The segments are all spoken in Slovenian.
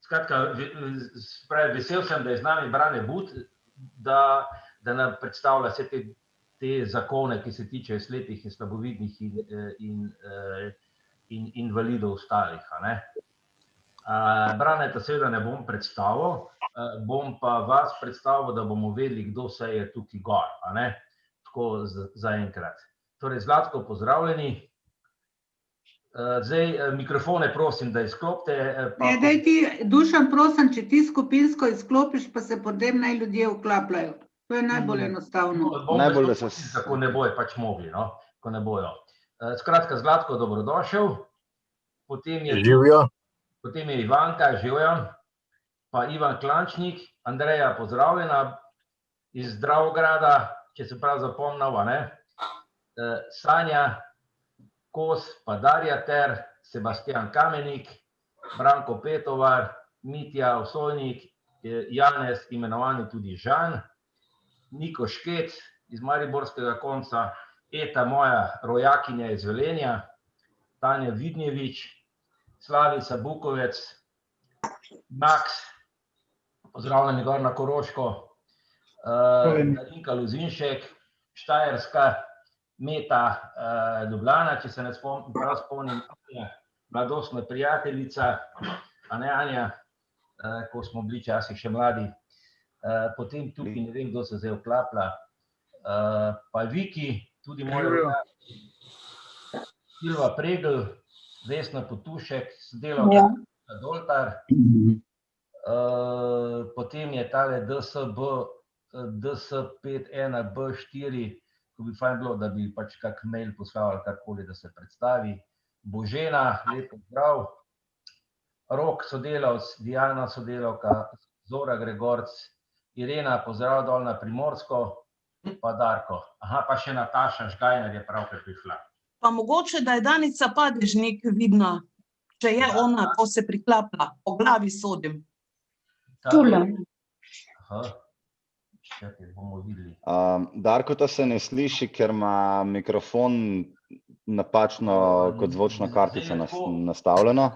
Skratka, vesel sem, da je z nami Brane But, da nam predstavlja vse te zakone, ki se tiče slepih in slabovidnih in invalidov ostalih. Braneta seveda ne bom predstavil, bom pa vas predstavil, da bomo vedeli, kdo se je tukaj gor. Tako zaenkrat. Torej, Zlatko, pozdravljeni. Zdaj, mikrofone prosim, da izklopite. Daj ti, Dušan, prosim, če ti skupinsko izklopiš, pa se potem naj ljudje vklapljajo. To je najbolj enostavno. Najbolj, da se... Ko ne bojo pač mogli, ko ne bojo. Skratka, Zlatko, dobrodošel. Živjo. Potem je Ivanka, živjo. Pa Ivan Klančnik, Andreja, pozdravljena iz Dravograda, če se prav zapomnil, Sanja Kos, pa Darja Ter, Sebastian Kamenik, Branko Petovar, Mitja Osojnik, Janez, imenovani tudi Žan, Niko Škec iz Mariborskega konca, Eta, moja rojakinja iz Velenja, Tanja Vidnjevič, Slavica Bukovec, Max, pozdravljeni gor na Koroško, Darinka Luzinšek, Štajerska, Meta Ljubljana, če se ne prav spomnim, mladostna prijateljica, Anja, ko smo bili časih še mladi. Potem tukaj ne vem, kdo se zdaj vklaplja. Pa Viki, tudi moja rojakinja, Silva Pregl, Vesna Potušek, sodelavka Doltar. Potem je tale DS51B4, ko bi fajn bilo, da bi pač kak mail poslal ali karkoli, da se predstavi. Božena, lep pozdrav. Rok, sodelavc, Diana, sodelavka, Zora Gregorc, Irena, pozdrav dol na Primorsko, pa Darko. Aha, pa še Nataša Žgajner je pravkar prišla. Pa mogoče, da je Danica Padežnik vidna, če je ona, ko se priklapla, po glavi sodim. Tule. Aha. Čakaj, bomo videli. Darko, ta se ne sliši, ker ima mikrofon napačno kot zvočna kartica nastavljeno.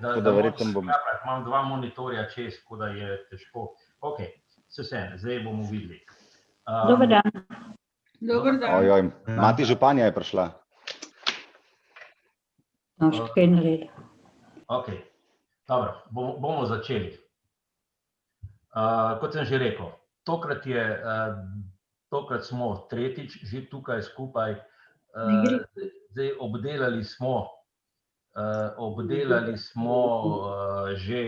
Imam dva monitorja čez, tako da je težko. Ok, zdaj bomo videli. Dober dan. Dober dan. Mati županja je prišla. Kaj naredi. Ok, dobro, bomo začeli. Kot sem že rekel, tokrat smo tretjič že tukaj skupaj. Zdaj obdelali smo že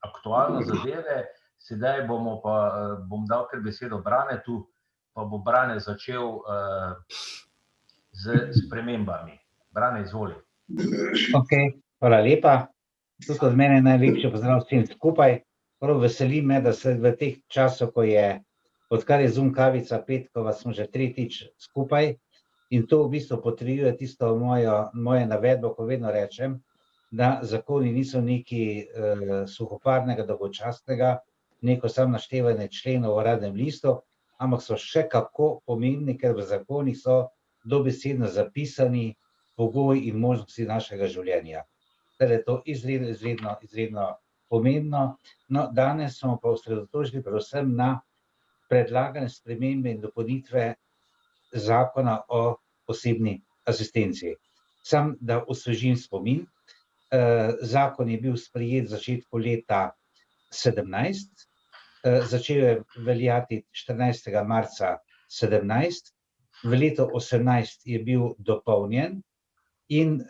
aktualne zadeve, sedaj bom dal kar besedo Branetu, pa bo Brane začel z spremembami. Brane, izvoli. Ok, hvala lepa. Tudi od mene najlepši pozdrav vsem skupaj. Prav veseli me, da se v teh časih, odkar je Zoom kavica petkova, smo že tretjič skupaj in to v bistvu potrjuje tisto moje navedbo, ko vedno rečem, da zakoni niso nekaj suhoparnega, dolgočasnega, neko samo naštevanje členov v Uradnem listu, ampak so še kako pomembni, ker v zakonih so dobesedno zapisani pogoji in možnosti našega življenja. Torej je to izredno pomembno. No, danes smo pa osredotočili predvsem na predlagane spremembe in dopolnitve zakona o osebni asistenci. Sam, da osvežim spomin, zakon je bil sprejet v začetku leta 2017, začel je veljati 14. marca 2017, v letu 2018 je bil dopolnjen in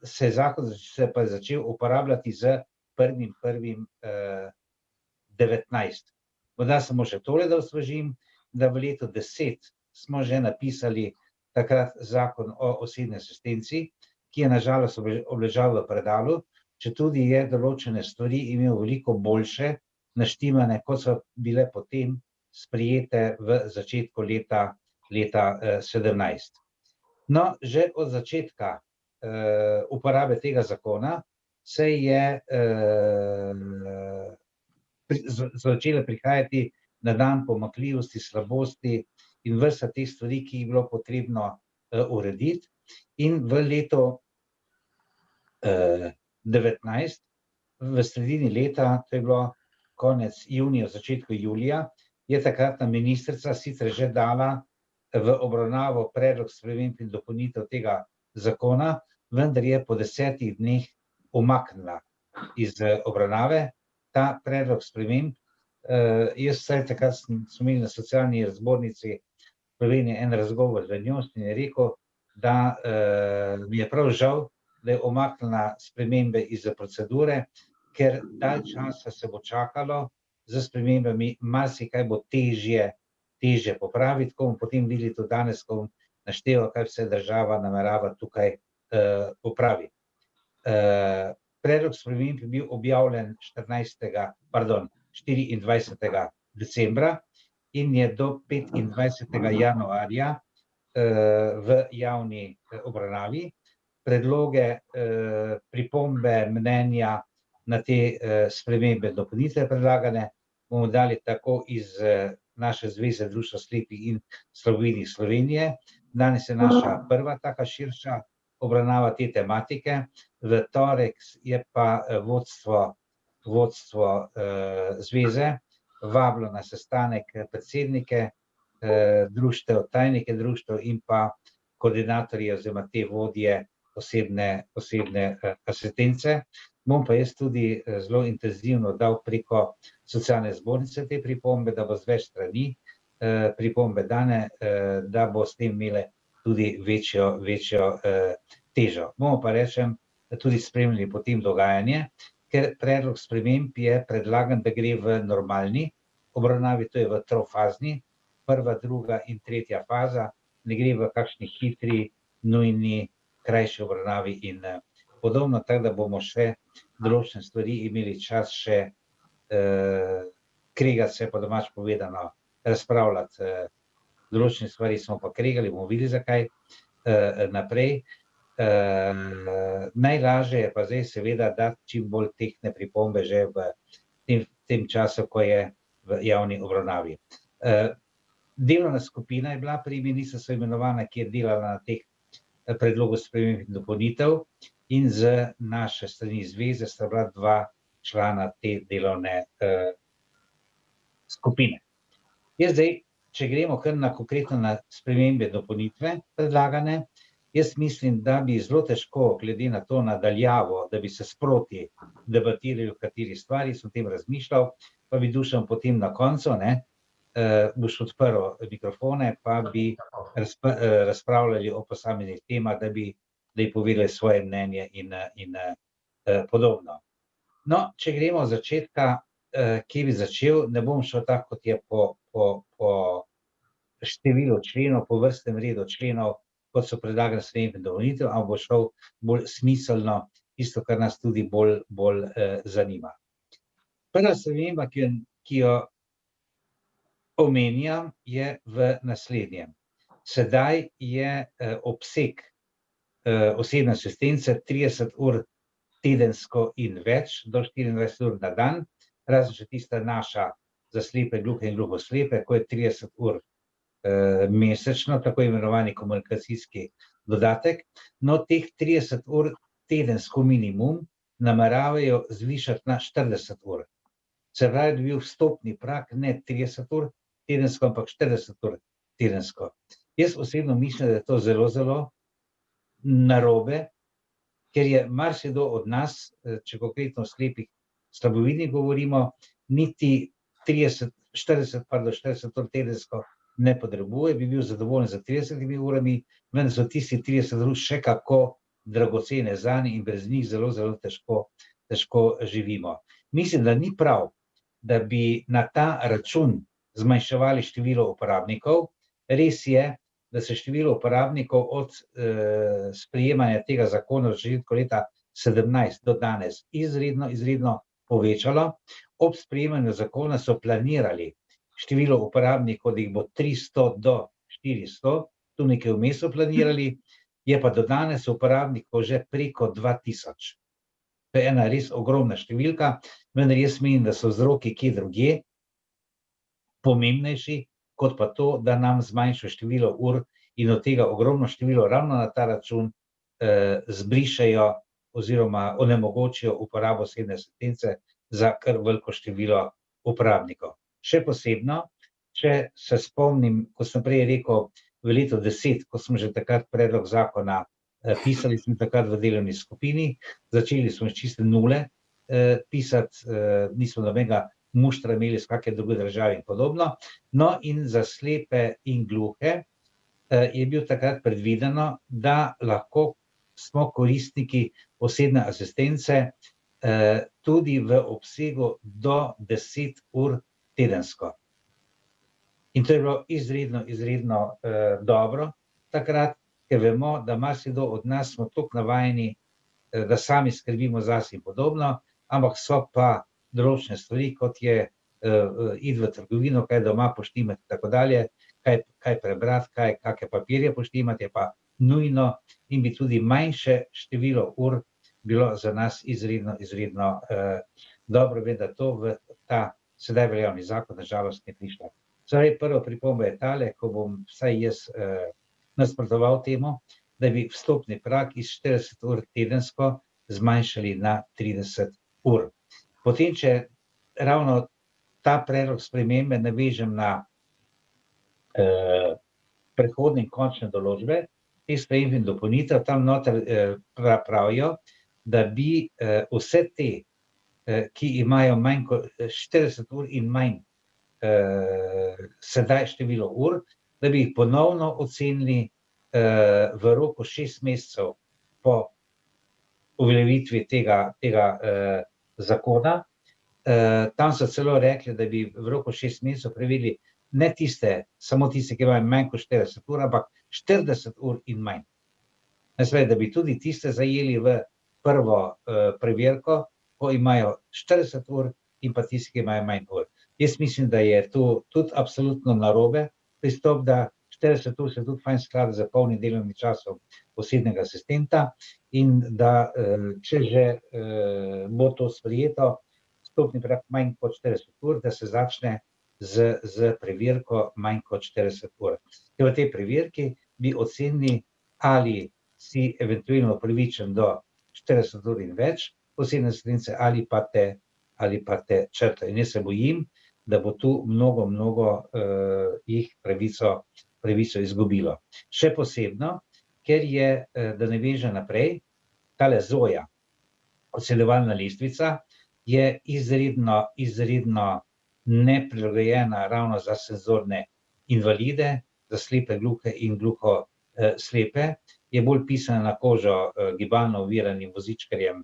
se je zakon pa začel uporabljati z 1.1.19. Morda samo še tole, da osvežim, da v letu 2010 smo že napisali takrat zakon o osebni asistenci, ki je na žalost obležal v predalu, četudi je določene stvari imel veliko boljše naštimane, kot so bile potem sprejete v začetku leta 2017. No, že od začetka uporabe tega zakona se je začele prihajati na dan pomanjkljivosti, slabosti in vrsta teh stvari, ki jih je bilo potrebno urediti. In v letu 2019, v sredini leta, to je bilo konec junija, začetku julija, je takratna ministrica sicer že dala v obravnavo predlog sprememb in dopolnitev tega zakona, vendar je po 10 dneh umaknila iz obravnave ta predlog sprememb. Jaz vsaj takrat smo imeli na socialni zbornici Slovenije en razgovor z njo in je rekel, da mi je prav žal, da je umaknila spremembe iz procedure, ker dalj časa se bo čakalo z spremembami, marsikaj bo težje popraviti, ko bomo potem videli tudi danes, ko bom našteval, kaj vse država namerava tukaj popraviti. Predlog sprememb je bil objavljen 24. decembra in je do 25. januarja v javni obravnavi. Predloge, pripombe, mnenja na te spremembe dopolnitve predlagane bomo dali tako iz naše Zveze društva slepih in slabovidnih Slovenije. Danes je naša prva taka širša obravnava te tematike. V torek je pa vodstvo zveze vabilo na sestanek predsednike društev, tajnike društev in pa koordinatorje oziroma te vodje osebne asistence. Bom pa jaz tudi zelo intenzivno dal preko socialne zbornice te pripombe, da bo z več strani pripombe dane, da bo s tem imele tudi večjo težo. Bomo pa tudi spremljali potem dogajanje, ker predlog sprememb je predlagan, da gre v normalni obravnavi, to je v trofazni, prva, druga in tretja faza, ne gre v kakšni hitri, nujni, krajši obravnavi in podobno, tako da bomo še določene stvari imeli čas še kregati se, po domač povedano, razpravljati. Določene stvari smo pa kregali, bomo videli zakaj naprej. Najlažje je pa zdaj seveda dati čim bolj tehtne pripombe že v tem času, ko je v javni obravnavi. Delovna skupina je bila pri ministrstvu imenovana, ki je delala na teh predlogu sprememb in dopolnitev in z naše strani zveze sta bila 2 člana te delovne skupine. Jaz zdaj, če gremo kar na konkretno na spremembe dopolnitve predlagane, jaz mislim, da bi zelo težko, glede na to nadaljavo, da bi se sproti debatirali o kateri stvari, sem o tem razmišljal, pa bi Dušan potem na koncu, boš odprl mikrofone, pa bi razpravljali o posameznih temah, da bi povedali svoje mnenje in podobno. No, če gremo od začetka, kje bi začel, ne bom šel tako, kot je po številu členov, po vrstnem redu členov, kot so predlagane spremembe in dopolnitve, ampak bo šel bolj smiselno, tisto, kar nas tudi bolj zanima. Prva sprememba, ki jo omenjam, je v naslednjem. Sedaj je obseg osebne asistence 30 ur tedensko in več, do 24 ur na dan, razen še tista naša za slepe, gluhe in gluhoslepe, ko je 30 ur mesečno, tako imenovani komunikacijski dodatek. No, teh 30 ur tedensko minimum nameravajo zvišati na 40 ur. Se pravi, da bi bil vstopni prag ne 30 ur tedensko, ampak 40 ur tedensko. Jaz osebno mislim, da je to zelo narobe, ker je marsikdo od nas, če konkretno o slepih slabovidnih govorimo, niti 40 ur tedensko ne potrebuje, bi bil zadovoljen za 30 urami, vendar so tisti 30 ur še kako dragocene zanje in brez njih zelo težko živimo. Mislim, da ni prav, da bi na ta račun zmanjševali število uporabnikov. Res je, da se število uporabnikov od sprejemanja tega zakona v začetku leta 2017 do danes izredno povečalo. Ob sprejemanju zakona so planirali število uporabnikov, da jih bo 300 do 400, tu nekaj vmes so planirali, je pa do danes uporabnikov že preko 2000. To je ena res ogromna številka, vendar jaz menim, da so vzroki kje drugje pomembnejši, kot pa to, da nam zmanjša število ur in od tega ogromno število ravno na ta račun zbrišajo oziroma onemogočijo uporabo osebne asistence za kar veliko število uporabnikov. Še posebno, če se spomnim, ko sem prej rekel, v letu 10, ko smo že takrat predlog zakona pisali, smo takrat v delovni skupini, začeli smo s čiste nule pisati, nismo nobenega muštra imeli z kakšne druge države in podobno. No, in za slepe in gluhe je bil takrat predvideno, da lahko smo koristniki osebne asistence tudi v obsegu do 10 ur tedensko. In to je bilo izredno dobro takrat, ker vemo, da marsikdo od nas smo toliko navajeni, da sami skrbimo zase in podobno, ampak so pa določene stvari, kot je iti v trgovino, kaj doma poštimati in tako dalje, kaj prebrati, kakšne papirje poštimati, je pa nujno in bi tudi manjše število ur bilo za nas izredno dobro, da to v ta sedaj veljavni zakon na žalost ne prišlo. Zdaj, prva pripomba je tale, ko bom vsaj jaz nasprotoval temu, da bi vstopni prag iz 40 ur tedensko zmanjšali na 30 ur. Potem, če ravno ta predlog spremembe navežem na prehodne in končne določbe, te spremembe in dopolnitev, tam noter pravijo, da bi vse te, ki imajo manj kot 40 ur in manj sedaj število ur, da bi jih ponovno ocenili v roku 6 mesecev po uveljavitvi tega zakona. Tam so celo rekli, da bi v roku 6 mesecev preverili ne samo tiste, ki imajo manj kot 40 ur, ampak 40 ur in manj. Da bi tudi tiste zajeli v prvo preverko, ko imajo 40 ur in pa tiste, ki imajo manj ur. Jaz mislim, da je to tudi absolutno narobe pristop, da 40 ur se tudi fajn sklada za polnim delovnim časom osebnega asistenta in da če že bo to sprejeto, vstopni prag manj kot 40 ur, da se začne z preverko manj kot 40 ur. V tej preverki bi ocenili, ali si eventualno upravičen do 40 ur in več osebne asistence ali pa te črtajo. In jaz se bojim, da bo tu mnogo jih pravico izgubilo. Še posebno, ker je, da ne vežem naprej, tale Zoja, ocenjevalna lestvica, je izredno neprilagojena ravno za senzorne invalide, za slepe, gluhe in gluho slepe, je bolj pisana na kožo gibalno oviranim vozičkarjem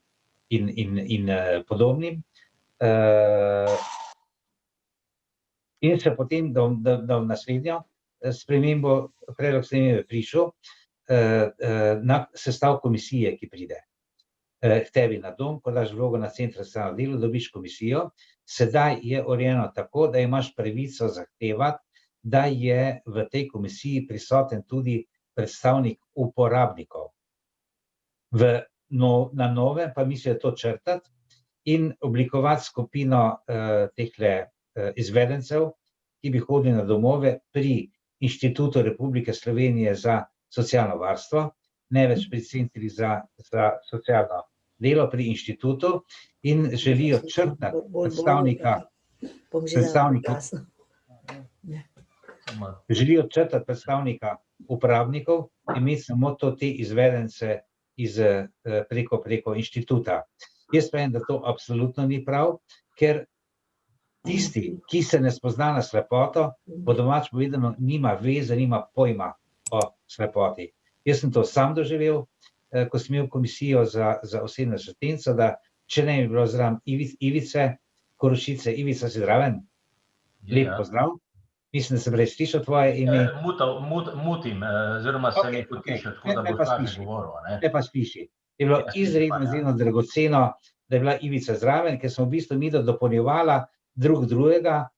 in podobnim. In se potem, da v naslednjo spremembo, predlog spremembe prišel na sestav komisije, ki pride k tebi na dom, ko daš vlogo na Centru za socialno delo, dobiš komisijo. Sedaj je urejeno tako, da imaš pravico zahtevati, da je v tej komisiji prisoten tudi predstavnik uporabnikov. Na nove pa mislijo to črtati in oblikovati skupino tehle izvedencev, ki bi hodili na domove pri Inštitutu Republike Slovenije za socialno varstvo, ne več pri Centrih za socialno delo, pri inštitutu, in želijo črtati predstavnika uporabnikov, imeti samo te izvedence preko inštituta. Jaz pravim, da to absolutno ni prav, ker tisti, ki se ne spozna na slepoto, po domač povedano, nima veze, nima pojma o slepoti. Jaz sem to sam doživel, ko sem imel komisijo za osebno asistenco, da če ne bi bilo zraven Ivice Korošice. Ivica, si zraven? Lep pozdrav. Mislim, da sem prej slišal tvoje ime. Mutim, oziroma se mi potiša, tako da boš tako govoril. Ne pa sliši. Je bilo izredno dragoceno, da je bila Ivica zraven, ker smo v bistvu mi dopolnjevala drugega,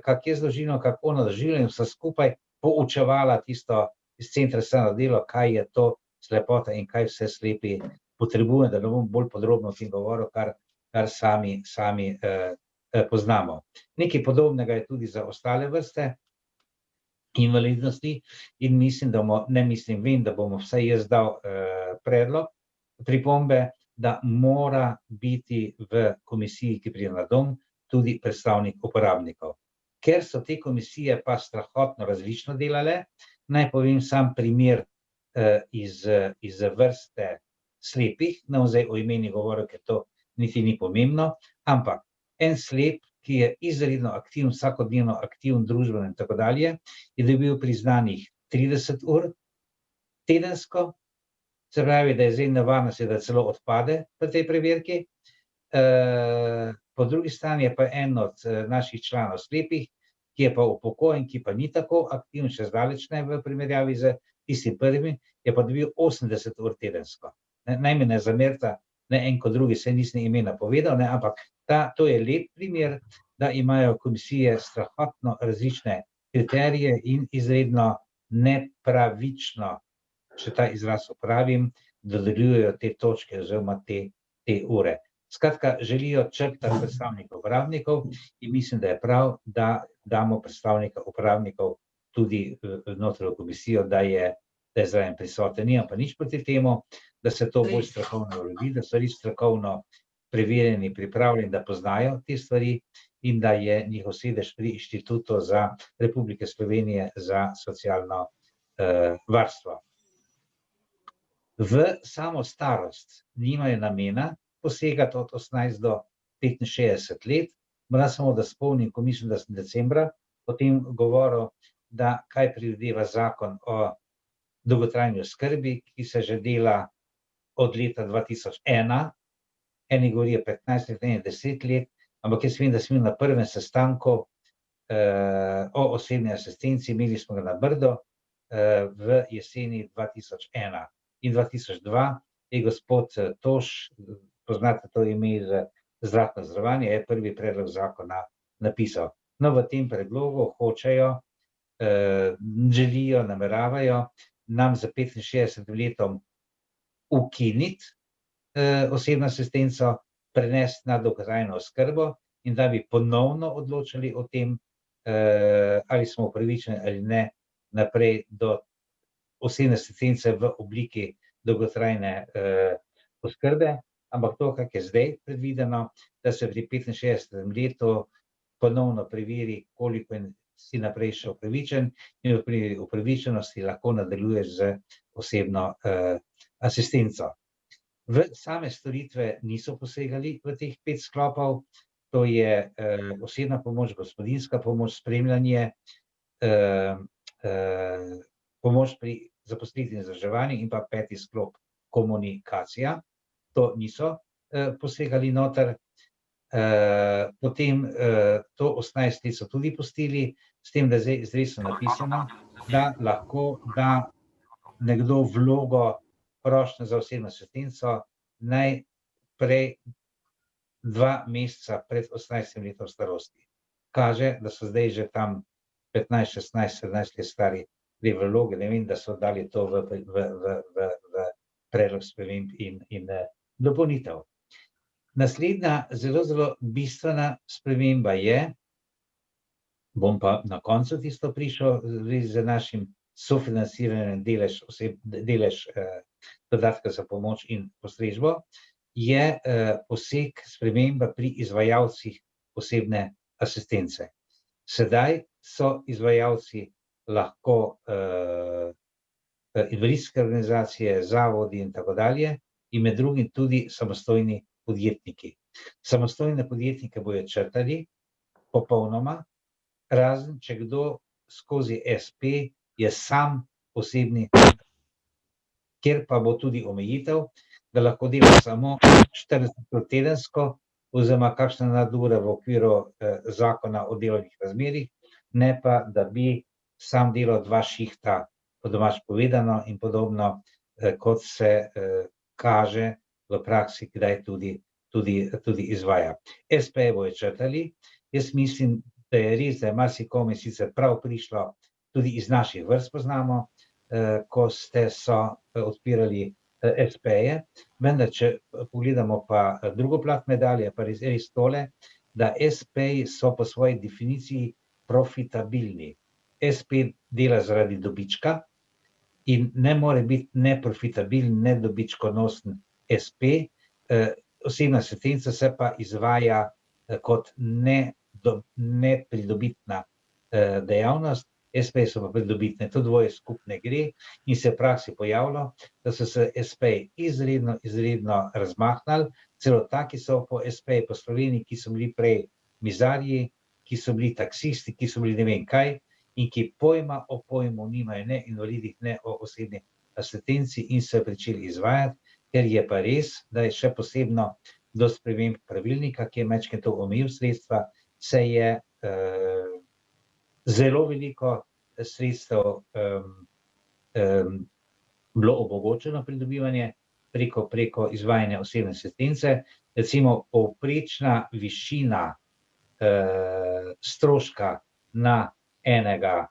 kak je z družino, kako ona doživlja in vse skupaj poučevala tisto iz Centra za socialno delo, kaj je to slepota in kaj vse slepi potrebuje, da ne bom bolj podrobno o tem govoril, kar sami poznamo. Nekaj podobnega je tudi za ostale vrste invalidnosti in vem, da bomo vsaj jaz dal predlog, pripombe, da mora biti v komisiji, ki pride na dom, tudi predstavnik uporabnikov. Ker so te komisije pa strahotno različno delale, naj povem sam primer iz vrste slepih, ne bom zdaj o imeni govoril, ker to niti ni pomembno, ampak en slep, ki je izredno aktiven, vsakodnevno aktiven, družbeno in tako dalje, je dobil priznanih 30 ur tedensko, se pravi, da je zdaj nevarnost, da celo odpade v tej preverki. Po drugi strani je pa en od naših članov slepih, ki je pa upokojen, ki pa ni tako aktiven, še zdaleč ne v primerjavi z tistim prvim, je pa dobil 80 ur tedensko. Naj me ne zamerita, ne en kot drugi, saj nisem imena povedal, ampak to je lep primer, da imajo komisije strahotno različne kriterije in izredno nepravično, če ta izraz uporabim, dodeljujejo te točke oziroma te ure. Skratka, želijo črtati predstavnika uporabnikov in mislim, da je prav, da damo predstavnika uporabnikov tudi noter v komisijo, da je zraven prisoten. Nimam pa nič proti temu, da se to bolj strokovno uredi, da so res strokovno preverjeni, pripravljeni, da poznajo te stvari in da je njihov sedež pri Inštitutu Republike Slovenije za socialno varstvo. V samo starost nimajo namena posegati od 18 do 65 let. Moram samo, da spomnim, ko mislim, da sem decembra o tem govoril, da kaj predvideva zakon o dolgotrajni oskrbi, ki se že dela od leta 2001, eni govorijo 15 let, eni 10 let, ampak jaz vem, da smo na prvem sestanku o osebni asistenci, imeli smo ga na Brdo v jeseni 2001 in 2002 je gospod Toš, poznate to ime z zdravstveno zavarovanje, je prvi predlog zakona napisal. No, v tem predlogu hočejo, želijo, nameravajo nam za 65 letom ukiniti osebno asistenco, prenesti na dolgotrajno oskrbo in da bi ponovno odločili o tem, ali smo upravičeni ali ne naprej do osebne asistence v obliki dolgotrajne oskrbe, ampak to, kar je zdaj predvideno, da se pri 65 letu ponovno preveri, koliko si naprej še upravičen in pri upravičenosti lahko nadaljuješ z osebno asistenco. V same storitve niso posegali v teh 5 sklopov, to je osebna pomoč, gospodinjska pomoč, spremljanje, pomoč pri zaposlitvi in vzdrževanju in pa 5. sklop komunikacija. To niso posegali noter. Potem to 18 let so tudi pustili, s tem, da je zdaj so napisano, da lahko da nekdo vlogo prošnje za osebno asistenco najprej 2 meseca pred 18 letom starosti. Kaže, da so zdaj že tam 15, 16, 17 let stari vloge, ne vem, da so dali to v predlog sprememb in dopolnitev. Naslednja zelo bistvena sprememba je, bom pa na koncu tisto prišel z našim sofinanciranjem delež dodatka za pomoč in postrežbo, je poseg sprememba pri izvajalcih osebne asistence. Sedaj so izvajalci lahko invalidske organizacije, zavodi in tako dalje in med drugim tudi samostojni podjetniki. Samostojne podjetnike bojo črtali popolnoma, razen če kdo skozi SP je sam osebni, kjer pa bo tudi omejitev, da lahko dela samo 40 ur tedensko oziroma kakšna nadura v okviru zakona o delovnih razmerjih, ne pa, da bi sam delal 2 šihta, po domač povedano in podobno, kot se kaže v praksi, kdaj tudi izvaja. SP bojo črtali. Jaz mislim, da je res, da je marsikomu sicer prav prišlo, tudi iz naših vrst poznamo, ko so odpirali SP-je, vendar če pogledamo pa drugo plat medalje, pa res tole, da SP-ji so po svoji definiciji profitabilni. SP dela zaradi dobička in ne more biti neprofitabilen, nedobičkonosen SP, Osebna asistenca se pa izvaja kot nepridobitna dejavnost, SP so pa pridobitne, to dvoje skupne gre in se v praksi pojavilo, da so se SP izredno razmahnali, celo taki so po SP po Sloveniji, ki so bili prej mizarji, ki so bili taksisti, ki so bili ne vem kaj in ki pojma o pojmu nimajo ne invalidih, ne o osebni asistenci in so pričeli izvajati, ker je pa res, da je še posebno do sprememb pravilnika, ki je majčkeno to omejil sredstva, se je zelo veliko sredstev bilo omogočeno pridobivanje preko izvajanja osebne asistence. Recimo povprečna višina stroška na enega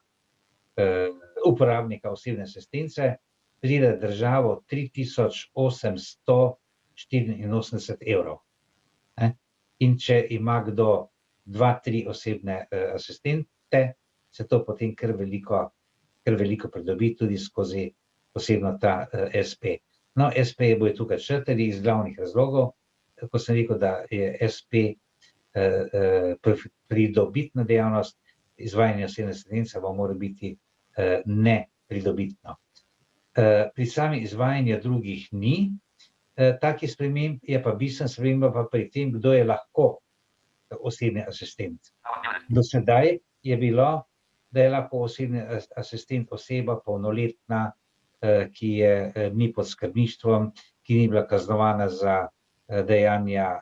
uporabnika osebne asistence pride državo 3884 evrov. In če ima kdo 2-3 osebne asistente, se to potem kar veliko pridobi tudi skozi posebno ta SP. No, SP bojo tukaj črtali iz glavnih razlogov, ko sem rekel, da je SP pridobitna dejavnost, izvajanje osebne asistence pa mora biti nepridobitno. Pri sami izvajanju drugih ni takih sprememb, je pa bistvena sprememba pa pri tem, kdo je lahko osebni asistent. Do sedaj je bilo, da je lahko osebni asistent oseba polnoletna, ki ni pod skrbništvom, ki ni bila kaznovana za dejanja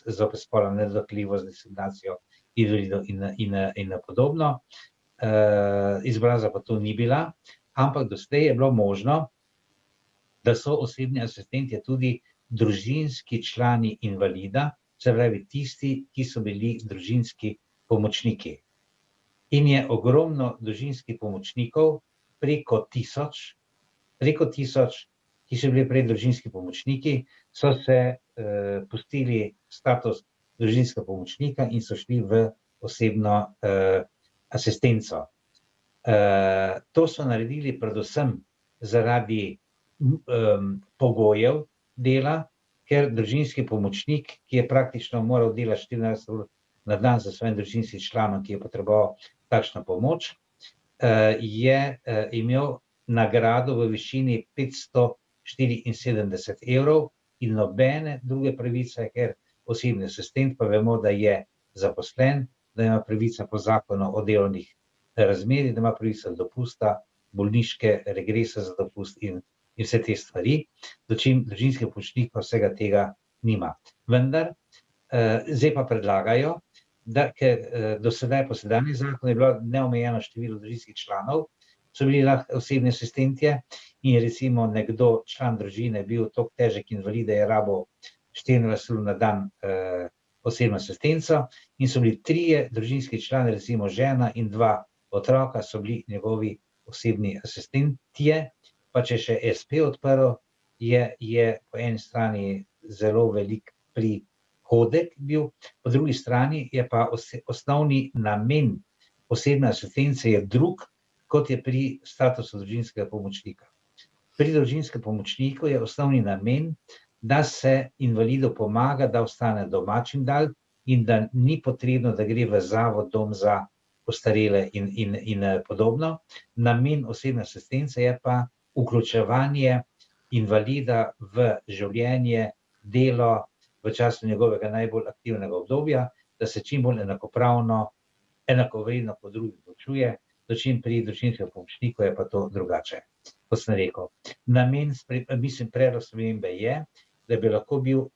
zoper spolno nedotakljivost, diskriminacijo invalidov in podobno. Izobrazba pa to ni bila, ampak doslej je bilo možno, da so osebni asistenti tudi družinski člani invalida, se pravi tisti, ki so bili družinski pomočniki. In je ogromno družinskih pomočnikov, preko tisoč, ki so bili prej družinski pomočniki, so se pustili status družinskega pomočnika in so šli v osebno asistenco. To so naredili predvsem zaradi pogojev dela, ker družinski pomočnik, ki je praktično moral delati 14 ur na dan za svojim družinskim članom, ki je potreboval takšno pomoč, je imel nagrado v višini 574 evrov in nobene druge pravice, ker osebni asistent pa vemo, da je zaposlen, da ima pravica po zakonu o delovnih razmerjih, da ima pravico do dopusta, bolniške regrese za dopust in vse te stvari, dočim družinski pomočnik pa vsega tega nima. Vendar, zdaj pa predlagajo, da ker do sedaj po sedanjem zakonu je bilo neomejeno število družinskih članov, so bili lahko osebni asistentje in recimo nekdo, član družine, bil toliko težek invalid, da je rabil 24 ur na dan osebno asistenco in so bili 3 družinski člani, recimo žena in 2 otroka so bili njegovi osebni asistentje, pa če še SP odprl, je po eni strani zelo velik prihodek bil, po drugi strani je pa osnovni namen osebne asistence je drug, kot je pri statusu družinskega pomočnika. Pri družinskem pomočniku je osnovni namen, da se invalidu pomaga, da ostane doma čim dalj in da ni potrebno, da gre v zavod, dom za ostarele in podobno. Namen osebne asistence je pa vključevanje invalida v življenje, delo v času njegovega najbolj aktivnega obdobja, da se čim bolj enakovredno kot drugi počuje, dočim pri družinskem pomočniku je pa to drugače, kot sem rekel. Namen, predlog spremembe je, da bi lahko bil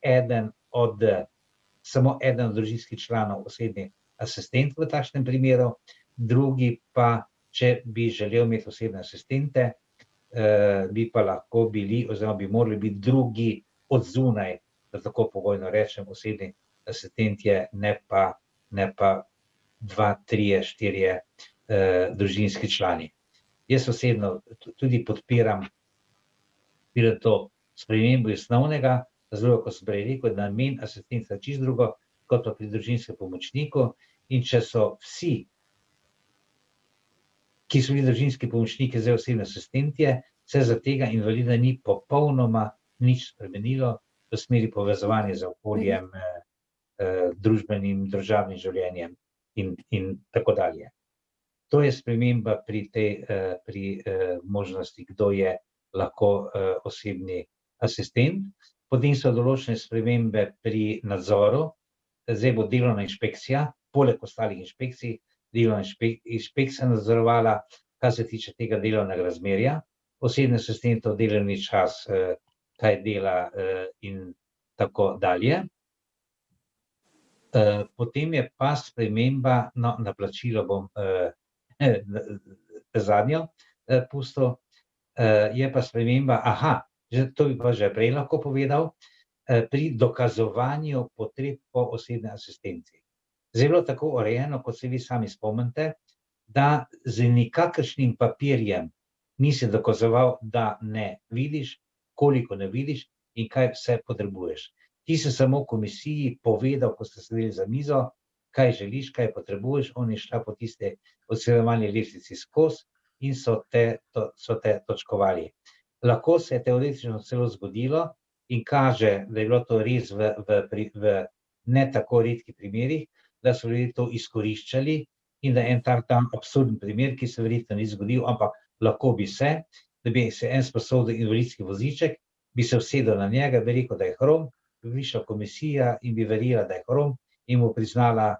samo eden od družinskih članov osebni asistent v takšnem primeru, drugi pa, če bi želel imeti osebne asistente, bi pa lahko bili oziroma bi morali biti drugi od zunaj, da tako pogojno rečem, osebni asistentje, ne pa 2, 3, 4 družinski člani. Jaz osebno tudi podpiram to spremembo osnovnega, razloga, kot sem prej rekel, da namen asistenta čisto drugo, kot pa pri družinskem pomočniku, in če so vsi, ki so bili družinski pomočniki, zdaj osebni asistentje, se za tega invalida ni popolnoma nič spremenilo, v smeri povezovanja z okoljem, družbenim, državnim življenjem in tako dalje. To je sprememba pri možnosti, kdo je lahko osebni asistent. Potem so določene spremembe pri nadzoru. Zdaj bo delovna inšpekcija, poleg ostalih inšpekcij, delovna inšpekcija nadzorovala, kar se tiče tega delovnega razmerja, osebni asistentov, delovni čas, kaj dela in tako dalje. Potem je pa sprememba, no, na plačilo bom zadnjo pustil, je pa sprememba, to bi pa že prej lahko povedal, pri dokazovanju potreb po osebni asistenci. Zelo tako urejeno, kot se vi sami spomnite, da z nikakršnim papirjem nisi dokazoval, da ne vidiš, koliko ne vidiš in kaj vse potrebuješ. Ti si samo komisiji povedal, ko ste sedeli za mizo, kaj želiš, kaj potrebuješ, on je šla po tiste ocenjevalni lestvici skozi in so te točkovali. Lahko se je teoretično celo zgodilo in kaže, da je bilo to res v ne tako redkih primerih, da so ljudje to izkoriščali in da en tak absurden primer, ki se verjetno ni zgodil, ampak lahko bi se, da bi se en sposodil invalidski voziček, bi se usedel na njega, bi rekel, da je hrom, bi prišla komisija in bi verjela, da je hrom in mu priznala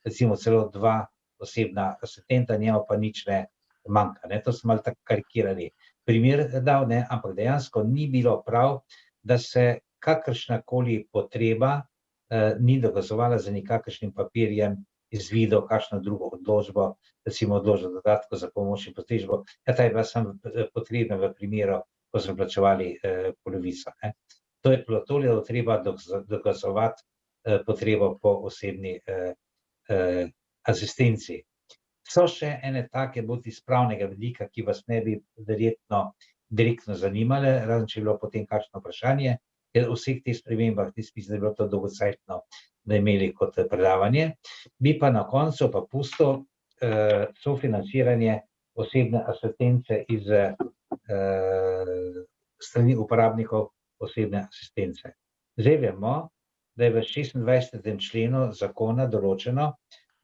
recimo celo 2 osebna asistenta, njemu pa nič ne manjka. To so malo tako karikirani primer dal, ampak dejansko ni bilo prav, da se kakršnakoli potreba ni dokazovala z nikakršnim papirjem, izvidel kakšno drugo odločbo, recimo odločbo dodatkov za pomoč in postrežbo, ta je bila samo potrebna v primeru, ko so plačevali polovico. To je bilo tole, da treba dokazovati potrebo po osebni asistenci. So še ene take bolj iz pravnega vidika, ki vas ne bi verjetno direktno zanimale, razen če je bilo potem kakšno vprašanje, ker v vseh teh spremembah mislim, da je bilo to dolgocajtno, da imeli kot predavanje. Bi pa na koncu pa pustil sofinanciranje osebne asistence iz strani uporabnikov osebne asistence. Zdaj vemo, da je v 26. členu zakona določeno,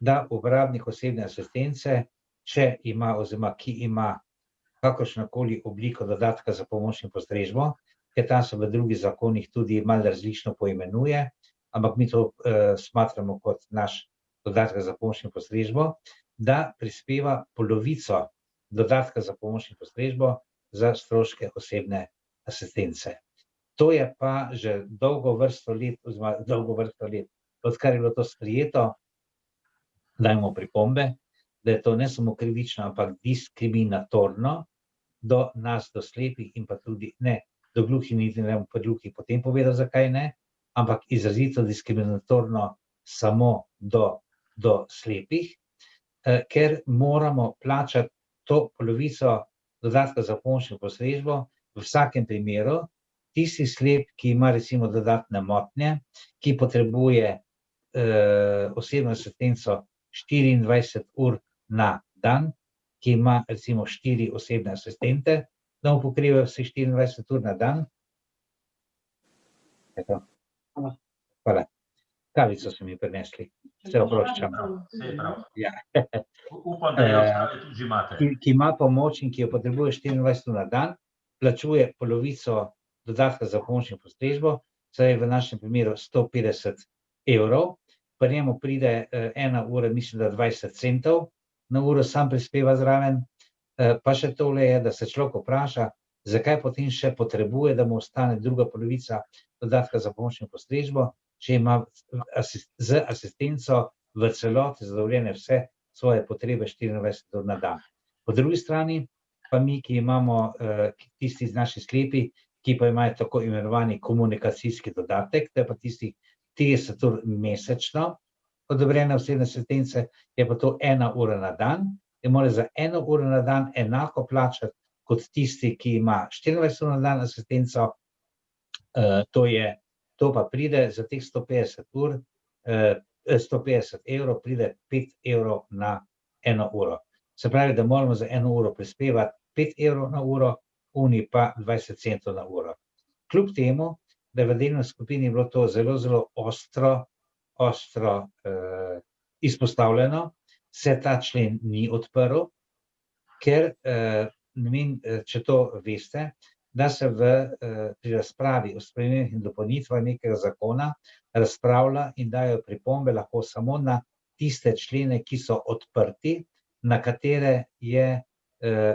da uporabnik osebne asistence, če ima oziroma ki ima kakršnokoli obliko dodatka za pomoč in postrežbo, ker tam se v drugih zakonih tudi malo različno poimenuje, ampak mi to smatramo kot naš dodatek za pomoč in postrežbo, da prispeva polovico dodatka za pomoč in postrežbo za stroške osebne asistence. To je pa že dolgo vrsto let, odkar je bilo to sprejeto, dajmo pripombe, da je to ne samo krivično, ampak diskriminatorno do nas, do slepih in pa tudi ne, do gluhih, niti ne bom pa gluhih potem povedal, zakaj ne, ampak izrazito diskriminatorno samo do slepih, ker moramo plačati to polovico dodatka za pomoč in postrežbo v vsakem primeru. Tisti slep, ki ima recimo dodatne motnje, ki potrebuje osebno asistenco 24 ur na dan, ki ima recimo 4 osebne asistente, da mu pokrivajo vse 24 ur na dan. Hvala. Kavico so mi prinesli. Se oproščam. Upam, da jo ostali tudi že imate. Ki ima pomoč in ki jo potrebuje 24 ur na dan, plačuje polovico dodatka za pomoč in postrežbo, saj je v našem primeru 150 evrov, pri njemu pride 1 ura, mislim, da 20 centov na uro, sam prispeva zraven, pa še tole je, da se človek vpraša, zakaj potem še potrebuje, da mu ostane druga polovica dodatka za pomoč in postrežbo, če ima z asistenco v celoti zadovoljene vse svoje potrebe 24 ur na dan. Po drugi strani pa mi, ki imamo tisti z naši slepi, ki pa imajo tako imenovani komunikacijski dodatek, to je pa tisti 30 ur mesečno odobrene osebne asistence, je pa to 1 ura na dan in mora za 1 uro na dan enako plačati kot tisti, ki ima 24 ur na dan asistenco, to pa pride za teh 150 ur, 150 evrov, pride 5 evrov na 1 uro. Se pravi, da moramo za 1 uro prispevati 5 evrov na uro, oni pa 20 centov na uro. Kljub temu da je v delovni skupini bilo to zelo, zelo ostro izpostavljeno, se ta člen ni odprl, ker, ne vem, če to veste, da se pri razpravi o spremembah in dopolnitvah nekega zakona razpravlja in dajo pripombe lahko samo na tiste člene, ki so odprti, na katere je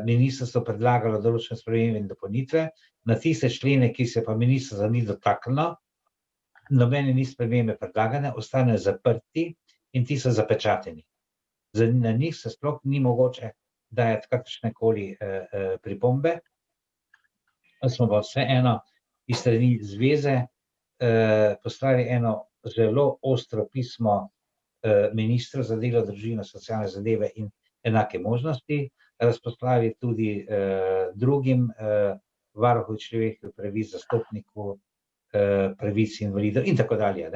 ministrstvo predlagalo določene spremembe in dopolnitve, na tiste člene, ki se pa ministrstvo ni dotaknilo, nobene ni spremembe predlagane, ostanejo zaprti in ti so zapečateni. Na njih se sploh ni mogoče dajati kakršnekoli pripombe. Smo pa vseeno iz strani zveze poslali eno zelo ostro pismo ministru za delo, družino, socialne zadeve in enake možnosti, razposlali tudi drugim varuhu človekovih pravic, zastopniku pravic invalidov in tako dalje.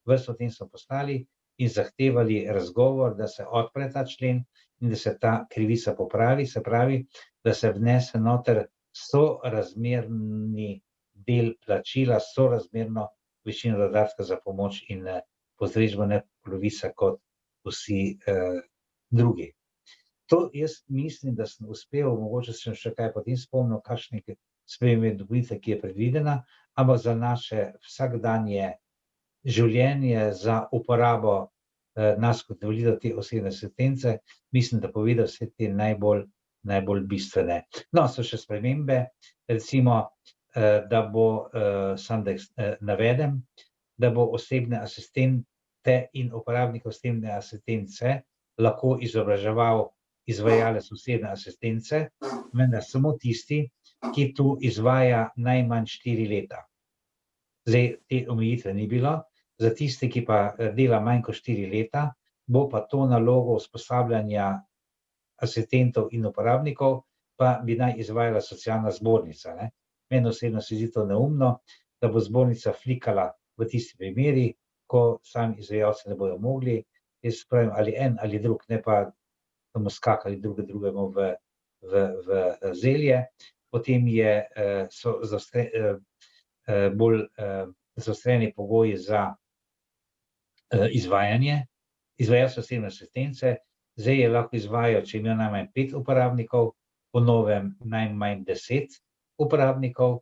Vrsto tem smo poslali in zahtevali razgovor, da se odpre ta člen in da se ta krivica popravi, se pravi, da se vnese noter sorazmerni del plačila, sorazmerno višino dodatka za pomoč in postrežbo polovica kot vsi drugi. To jaz mislim, da sem uspel, mogoče sem še kaj potem spomnil, kakšne spremembe dopolnitve, ki je predvidena, ampak za naše vsakdanje življenje, za uporabo nas kot invalidov te osebne asistence, mislim, da povedal vse te najbolj bistvene. No, so še spremembe, recimo, da bo, samo da jih navedem, da bo osebne asistente in uporabnike osebne asistence lahko izobraževal izvajalec osebne asistence, vendar samo tisti, ki tu izvaja najmanj 4 leta. Zdaj, te omejitve ni bilo, za tiste, ki pa dela manj kot 4 leta, bo pa to nalogo usposabljanja asistentov in uporabnikov, pa bi naj izvajala socialna zbornica. Meni osebno se zdi to neumno, da bo zbornica flikala v tisti primeri, ko sami izvajalci ne bojo mogli, jaz pravim, ali en ali drug, ne pa bomo skakali drugemu v zelje. Potem so bolj zaostreni pogoji za izvajanje, izvajalce osebne asistence. Zdaj je lahko izvajal, če ima najmanj 5 uporabnikov, po novem najmanj 10 uporabnikov,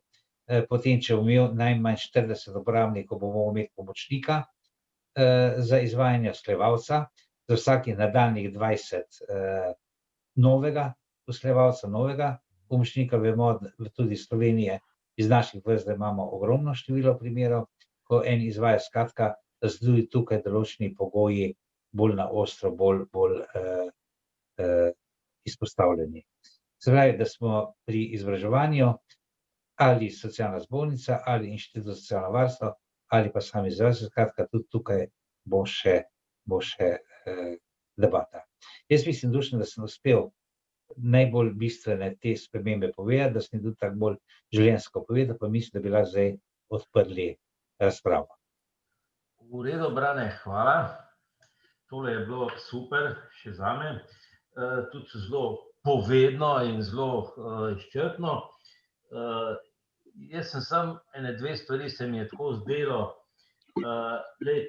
potem, če bo imel najmanj 40 uporabnikov, bo mogel imeti pomočnika za izvajanje usklajevalca, za vsakih nadaljnjih 20 novega usklajevalca, novega pomočnika. Vemo, da tudi Slovenije iz naših vrst, da imamo ogromno število primerov, ko en izvaja, skratka, da so tudi tukaj določeni pogoji bolj na ostro, bolj izpostavljeni. Se pravi, da smo pri izobraževanju ali socialna zbornica, ali inštitut za socialno varstvo, ali pa sami izvajalci, skratka, tudi tukaj bo še debata. Jaz mislim, Dušan, da sem uspel najbolj bistvene te spremembe povedati, da sem tudi tako bolj življenjsko povedal, pa mislim, da bi lahko zdaj odprli razpravo. V redu, Brane, hvala. Tole je bilo super, še zame. Tudi zelo povedno in zelo izčrpno. Jaz sem samo ene 2 stvari se mi je tako zdelo,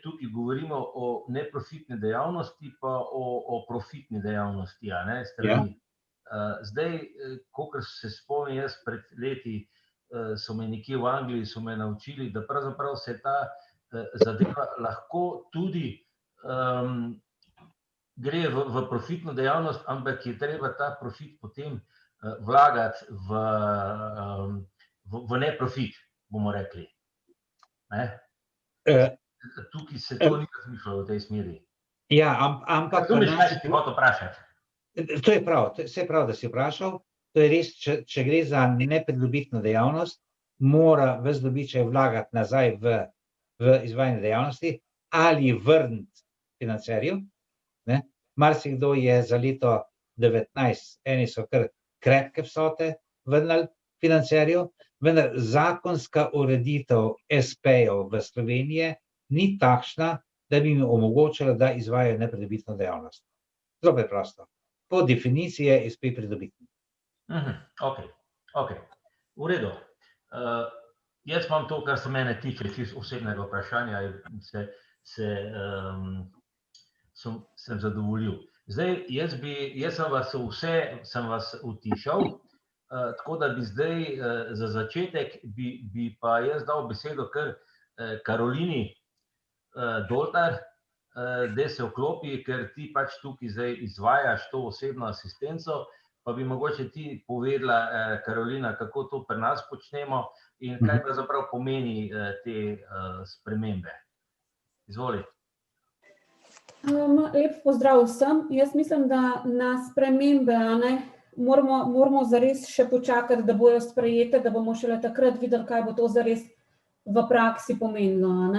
tukaj govorimo o neprofitni dejavnosti pa o profitni dejavnosti, strani. Zdaj, kolikor se spomnim, jaz pred leti so me nekje v Angliji so me naučili, da pravzaprav se ta zadeva lahko tudi gre v profitno dejavnost, ampak je treba ta profit potem vlagati v neprofit, bomo rekli. Tukaj se to ni razmišljalo v tej smeri. Ja, ampak... Razumeš, kaj si ti hotel vprašati? To je prav, vse prav, da si vprašal. To je res, če gre za nepridobitno dejavnost, mora ves dobiček vlagati nazaj v izvajanje dejavnosti ali vrniti financerju. Marsikdo je za leto 2019, eni so kar krepke vsote vrnili financerju, vendar zakonska ureditev SP-jev v Sloveniji ni takšna, da bi jim omogočila, da izvajajo nepridobitno dejavnost. Zelo preprosto. Po definiciji je SP pridobitni. Ok. V redu. Jaz imam to, kar se mene tiče, čisto osebnega vprašanja, sem zadovoljil. Zdaj, jaz sem vas utišal, tako da bi zdaj za začetek bi pa jaz dal besedo kar Karolini Doltar, da se vklopi, ker ti pač tukaj zdaj izvajaš to osebno asistenco, pa bi mogoče ti povedala, Karolina, kako to pri nas počnemo in kaj pravzaprav pomeni te spremembe. Izvoli. Lep pozdrav vsem. Jaz mislim, da na spremembe moramo zares še počakati, da bojo sprejete, da bomo šele takrat videli, kaj bo to zares v praksi pomenilo.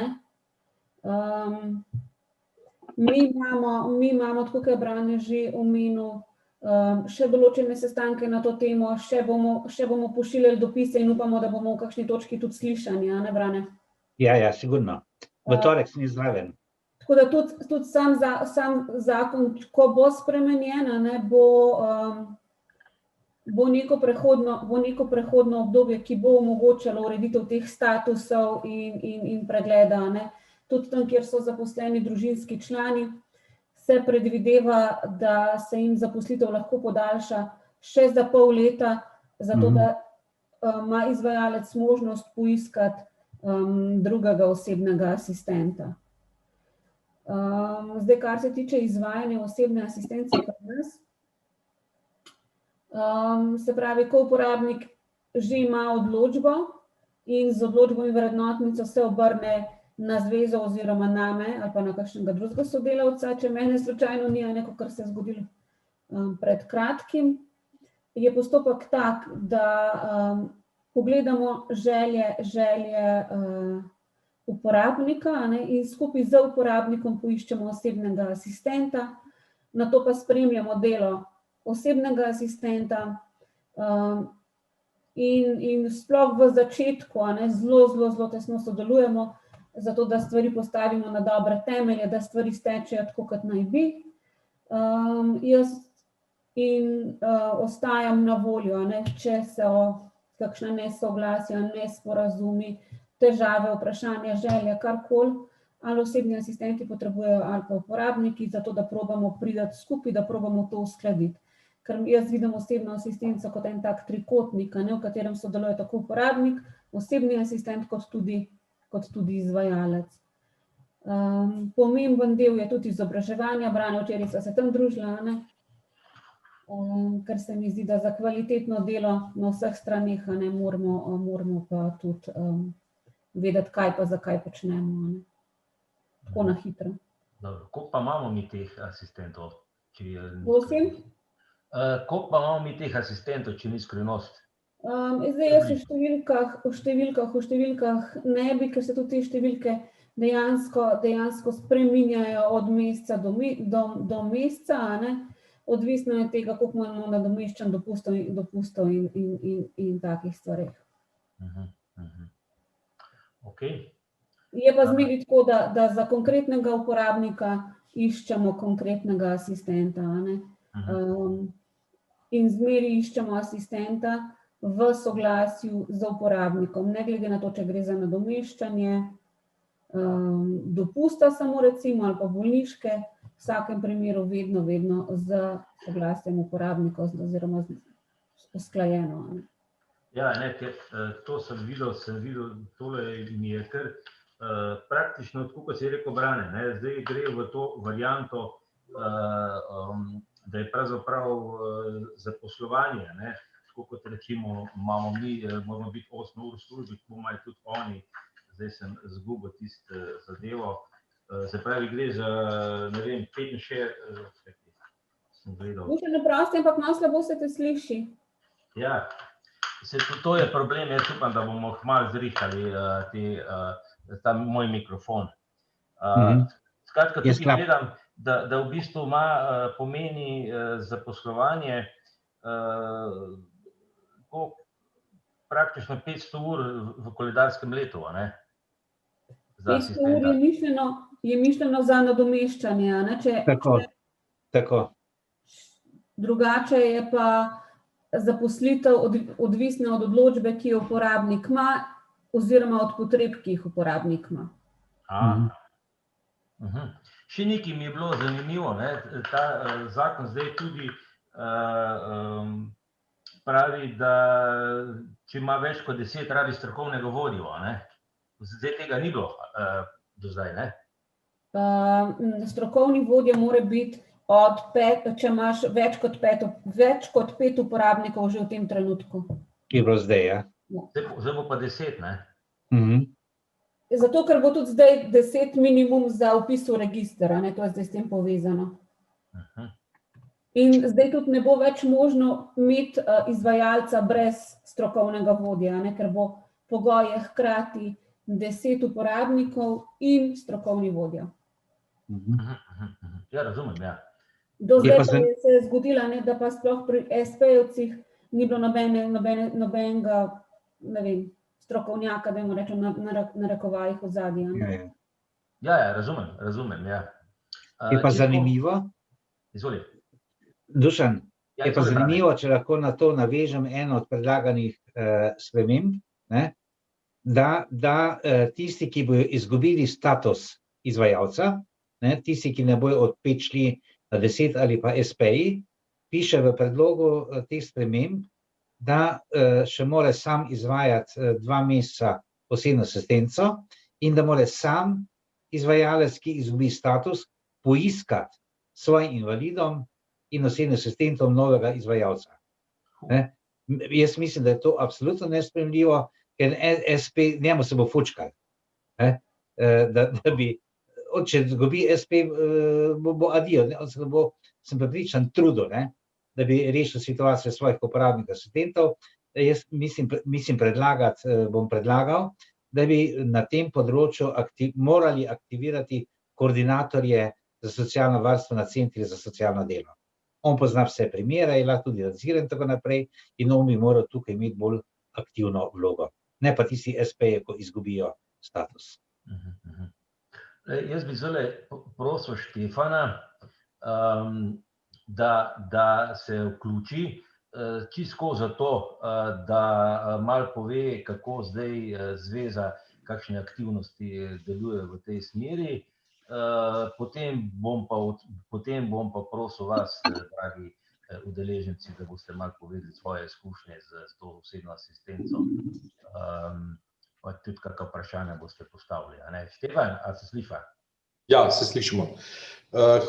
Mi imamo, tako kot je Brane že omenil, še določene sestanke na to temo, še bomo pošiljali dopise in upamo, da bomo v kakšni točki tudi slišani, ne Brane? Ja, sigurno. V torek sem zraven. Tako da tudi sam zakon, ko bo spremenjen, bo neko prehodno obdobje, ki bo omogočalo ureditev teh statusov in pregleda. Tudi tam, kjer so zaposleni družinski člani, se predvideva, da se jim zaposlitev lahko podaljša še za pol leta, zato da ima izvajalec možnost poiskati drugega osebnega asistenta. Zdaj, kar se tiče izvajanja osebne asistence pri nas, se pravi, ko uporabnik že ima odločbo in z odločbo in vrednotnico se obrne na zvezo oziroma name ali pa na kakšnega drugega sodelavca, če mene slučajno ni, kar se je zgodilo pred kratkim, je postopek tak, da pogledamo želje uporabnika in skupaj z uporabnikom poiščemo osebnega asistenta, nato pa spremljamo delo osebnega asistenta in sploh v začetku zelo tesno sodelujemo, zato da stvari postavimo na dobre temelje, da stvari stečejo tako, kot naj bi. Jaz ostajam na voljo, če so kakšna nesoglasja, nesporazumi, težave, vprašanja, želje, karkoli, ali osebni asistenti potrebujejo ali pa uporabniki, zato da probamo priti skupaj, da probamo to uskladiti. Ker jaz vidim osebno asistenco kot en tak trikotnik, v katerem sodeluje tako uporabnik, osebni asistent kot tudi izvajalec. Pomemben del je tudi izobraževanja, Brane, včeraj sva se tam družila, ker se mi zdi, da za kvalitetno delo na vseh straneh moramo pa tudi vedeti, kaj pa zakaj počnemo. Tako na hitro. Koliko pa imamo mi teh asistentov? Prosim? Koliko pa imamo mi teh asistentov, če ni skrivnost? Zdaj jaz v številkah ne bi, ker se tudi te številke dejansko spreminjajo od meseca do meseca, odvisno je tega, koliko imamo nadomeščanj, dopustov in takih stvareh. Je pa zmeraj tako, da za konkretnega uporabnika iščemo konkretnega asistenta. In zmeraj iščemo asistenta v soglasju z uporabnikom, ne glede na to, če gre za nadomeščanje dopusta samo recimo ali pa bolniške, v vsakem primeru vedno z soglasjem uporabnika oziroma usklajeno. Ja, to sem videl, tole mi je kar praktično, tako kot si rekel Brane, zdaj gre v to varianto, da je pravzaprav zaposlovanje, tako kot rečimo, imamo mi, moramo biti 8 ur v službi, tako imajo tudi oni, zdaj sem zgubil tisto zadevo, se pravi, gre za, ne vem, 65, sem gledal. Dušan, ne prosti, ampak malo slabo se te sliši. Ja, to je problem, jaz upam, da bomo malo zrihali ta moj mikrofon. Skratka, tukaj gledam, da v bistvu pomeni zaposlovanje praktično 500 ur v koledarskem letu, ne? 500 ur je mišljeno za nadomeščanje, Tako. Drugače je pa zaposlitev odvisna od odločbe, ki jo uporabnik ima oziroma od potreb, ki jih uporabnik ima. Še nekaj mi je bilo zanimivo, ne? Ta zakon zdaj tudi pravi, da če ima več kot 10, rabi strokovnega vodjo, ne? Zdaj tega ni bilo do zdaj, ne? Strokovni vodja mora biti če imaš več kot 5 uporabnikov že v tem trenutku. Ki je bilo zdaj, ja. Zdaj bo pa 10, ne? Zato, ker bo tudi zdaj 10 minimum za vpis v register, ne, to je zdaj s tem povezano. In zdaj tudi ne bo več možno imeti izvajalca brez strokovnega vodja, ne, ker bo pogoj je hkrati 10 uporabnikov in strokovni vodja. Ja, razumem, ja. Do zdaj pa se je zgodila, ne, da pa sploh pri SP-jevcih ni bilo nobenega, ne vem, strokovnjaka, da jim rečem na rekovajih v zadnji. Ja, razumem, ja. Je pa zanimivo, Izvoli. Dušan, je pa zanimivo, če lahko na to navežem eno od predlaganih sprememb, da tisti, ki bojo izgubili status izvajalca, tisti, ki ne bojo od 5 šli na 10 ali pa SP-ji, piše v predlogu teh sprememb, da še mora sam izvajati 2 meseca osebno asistenco in da mora sam izvajalec, ki izgubi status, poiskati svojim invalidom in osebnim asistentom novega izvajalca. Jaz mislim, da je to absolutno nesprejemljivo, ker SP, njemu se bo fučkal. Da bi, če izgubi SP, bo adijo, on se bo, sem prepričan, trudil, da bi rešil situacijo svojih uporabnikov asistentov. Jaz bom predlagal, da bi na tem področju morali aktivirati koordinatorje za socialno varstvo na centrih za socialno delo. On pozna vse primere, je lahko tudi nadziran in tako naprej in on bi moral tukaj imeti bolj aktivno vlogo. Ne pa tisti SP-je, ko izgubijo status. Jaz bi zdaj prosil Štefana, da se vključi čisto za to, da malo pove, kako zdaj zveza, kakšne aktivnosti delujejo v tej smeri. Potem bom pa prosil vas, dragi udeleženci, da boste malo povedali svoje izkušnje z to osebno asistenco. Pa tudi kakšna vprašanja boste postavili. Štefan, ali se sliša? Ja, se slišimo.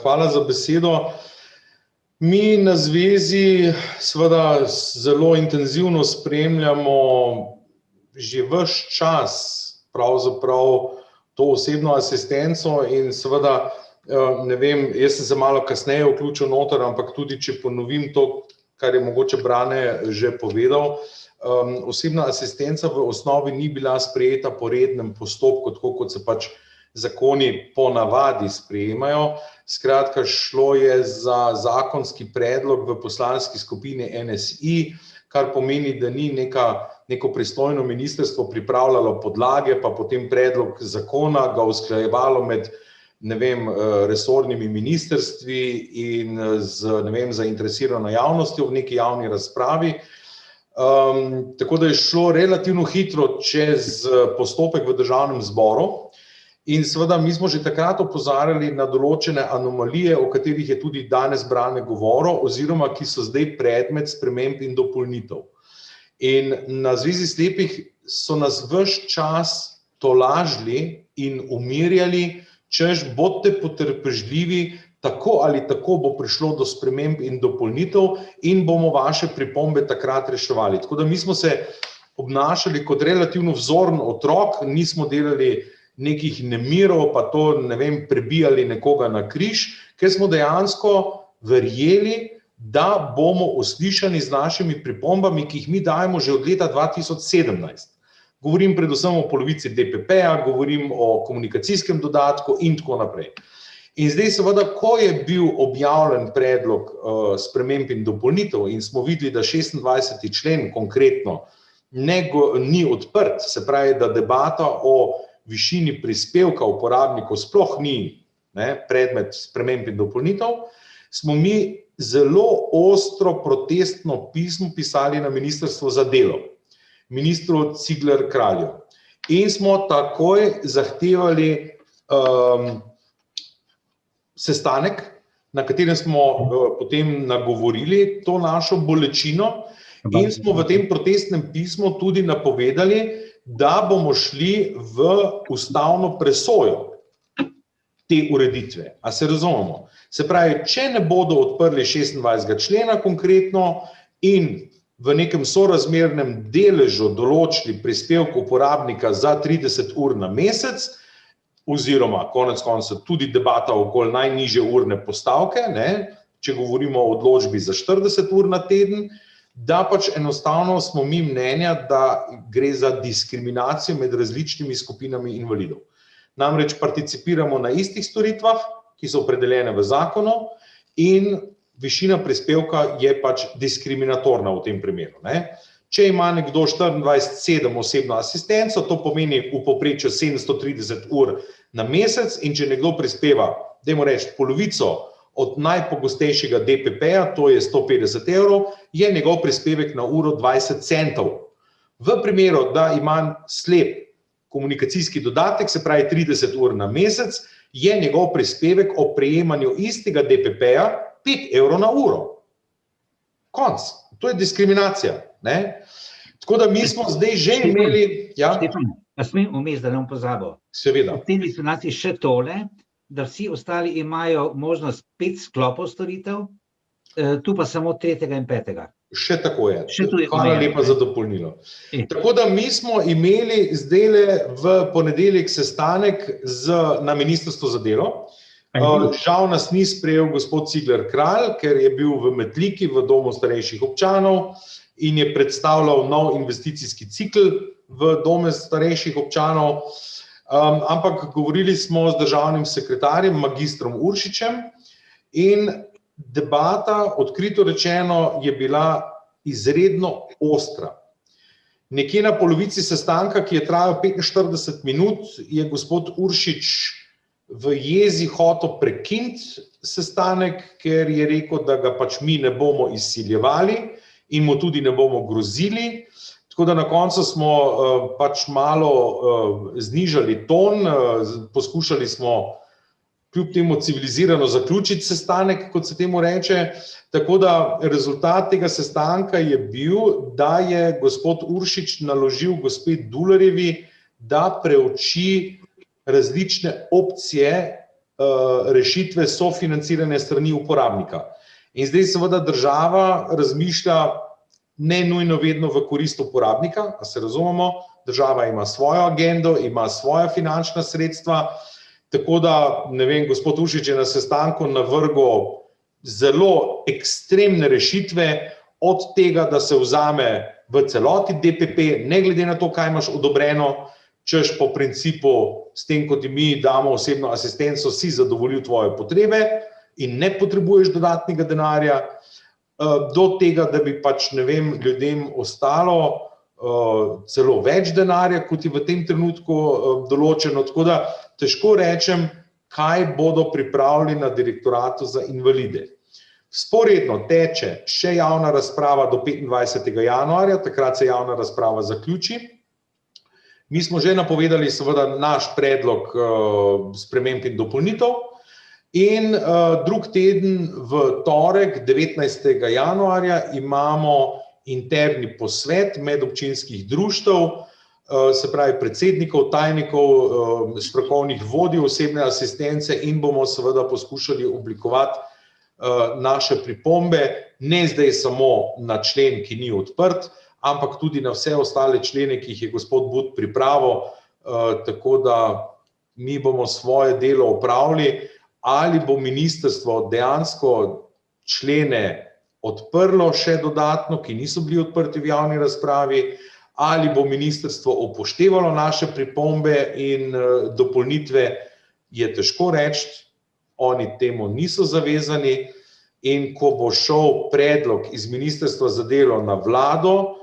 Hvala za besedo. Mi na zvezi seveda zelo intenzivno spremljamo že ves čas pravzaprav to osebno asistenco in seveda, ne vem, jaz sem se malo kasneje vključil noter, ampak tudi če ponovim to, kar je mogoče Brane že povedal, osebna asistenca v osnovi ni bila sprejeta po rednem postopku, tako kot se pač zakoni po navadi sprejemajo. Skratka, šlo je za zakonski predlog v poslanski skupini NSI, kar pomeni, da ni neko pristojno ministrstvo pripravljalo podlage, pa potem predlog zakona ga usklajevalo med, ne vem, resornimi ministrstvi in z zainteresirano javnostjo v neki javni razpravi. Tako da je šlo relativno hitro čez postopek v Državnem zboru. In seveda mi smo že takrat opozarjali na določene anomalije, o katerih je tudi danes Brane govoril, oziroma ki so zdaj predmet sprememb in dopolnitev. In na Zvezi slepih so nas ves čas tolažili in umirjali, češ bodite potrpežljivi, tako ali tako bo prišlo do sprememb in dopolnitev in bomo vaše pripombe takrat reševali. Tako da mi smo se obnašali kot relativno vzoren otrok, nismo delali nekih nemirov, pa to, ne vem, prebijali nekoga na križ, ker smo dejansko verjeli, da bomo uslišani z našimi pripombami, ki jih mi dajemo že od leta 2017. Govorim predvsem o polovici DPP-ja, govorim o komunikacijskem dodatku in tako naprej. In zdaj seveda, ko je bil objavljen predlog sprememb in dopolnitev in smo videli, da 26. člen konkretno ni odprt, se pravi, da debata o višini prispevka uporabnikov sploh ni predmet sprememb in dopolnitev, smo mi zelo ostro protestno pismo pisali na Ministrstvo za delo, ministru Cigler Kralju. in smo takoj zahtevali sestanek, na katerem smo potem nagovorili to našo bolečino in smo v tem protestnem pismu tudi napovedali, da bomo šli v ustavno presojo te ureditve. A se razumemo? Se pravi, če ne bodo odprli 26. člena konkretno in v nekem sorazmernem deležu določili prispevek uporabnika za 30 ur na mesec, oziroma konec koncev tudi debata okoli najnižje urne postavke, če govorimo o odločbi za 40 ur na teden, da pač enostavno smo mi mnenja, da gre za diskriminacijo med različnimi skupinami invalidov. Namreč participiramo na istih storitvah, ki so opredeljene v zakonu, in višina prispevka je pač diskriminatorna v tem primeru. Če ima nekdo 24/7 osebno asistenco, to pomeni v povprečju 730 ur na mesec, in če nekdo prispeva, dajmo reči, polovico od najpogostejšega DPP-ja, to je 150 evrov, je njegov prispevek na uro 20 centov. V primeru, da ima slep komunikacijski dodatek, se pravi 30 ur na mesec, je njegov prispevek o prejemanju istega DPP-ja 5 evrov na uro. Konc. To je diskriminacija. Tako da mi smo zdaj že imeli... Štefan, a smem vmes, da ne bom pozabil? Seveda. V tem diskriminaciji še tole, da vsi ostali imajo možnost 5 sklopov storitev, tu pa samo 3. in 5. Še tako je. Še tu je Hvala omejeno. lepa za dopolnilo. Tako da mi smo imeli zdajle v ponedeljek sestanek na Ministrstvu za delo. Žal nas ni sprejel gospod Cigler Kralj, ker je bil v Metliki v domu starejših občanov in je predstavljal nov investicijski cikl v dome starejših občanov. Ampak govorili smo z državnim sekretarjem, magistrom Uršičem, in debata, odkrito rečeno, je bila izredno ostra. Nekje na polovici sestanka, ki je trajal 45 minut, je gospod Uršič v jezi hotel prekiniti sestanek, ker je rekel, da ga pač mi ne bomo izsiljevali in mu tudi ne bomo grozili. Tako da na koncu smo pač malo znižali ton, poskušali smo kljub temu civilizirano zaključiti sestanek, kot se temu reče. Tako da rezultat tega sestanka je bil, da je gospod Uršič naložil gospe Dularjevi, da preuči različne opcije rešitve sofinancirane strani uporabnika. In zdaj seveda država razmišlja ne nujno vedno v korist uporabnika, a se razumemo, država ima svojo agendo, ima svoja finančna sredstva, tako da, ne vem, gospod Uršič je na sestanku navrgel zelo ekstremne rešitve, od tega, da se vzame v celoti DPP, ne glede na to, kaj imaš odobreno, češ po principu, s tem, kot mi damo osebno asistenco, si zadovoljil tvoje potrebe in ne potrebuješ dodatnega denarja, do tega, da bi pač, ne vem, ljudem ostalo celo več denarja, kot je v tem trenutku določeno. Tako da težko rečem, kaj bodo pripravili na Direktoratu za invalide. Vzporedno teče še javna razprava do 25. januarja, takrat se javna razprava zaključi. Mi smo že napovedali seveda naš predlog sprememb in dopolnitev in drug teden v torek, 19. januarja, imamo interni posvet medobčinskih društev, se pravi predsednikov, tajnikov, strokovnih vodij osebne asistence, in bomo seveda poskušali oblikovati naše pripombe, ne zdaj samo na člen, ki ni odprt, ampak tudi na vse ostale člene, ki jih je gospod But pripravil, tako da mi bomo svoje delo opravili. Ali bo ministrstvo dejansko člene odprlo še dodatno, ki niso bili odprti v javni razpravi, ali bo ministrstvo upoštevalo naše pripombe in dopolnitve, je težko reči, oni temu niso zavezani, in ko bo šel predlog iz Ministrstva za delo na vlado,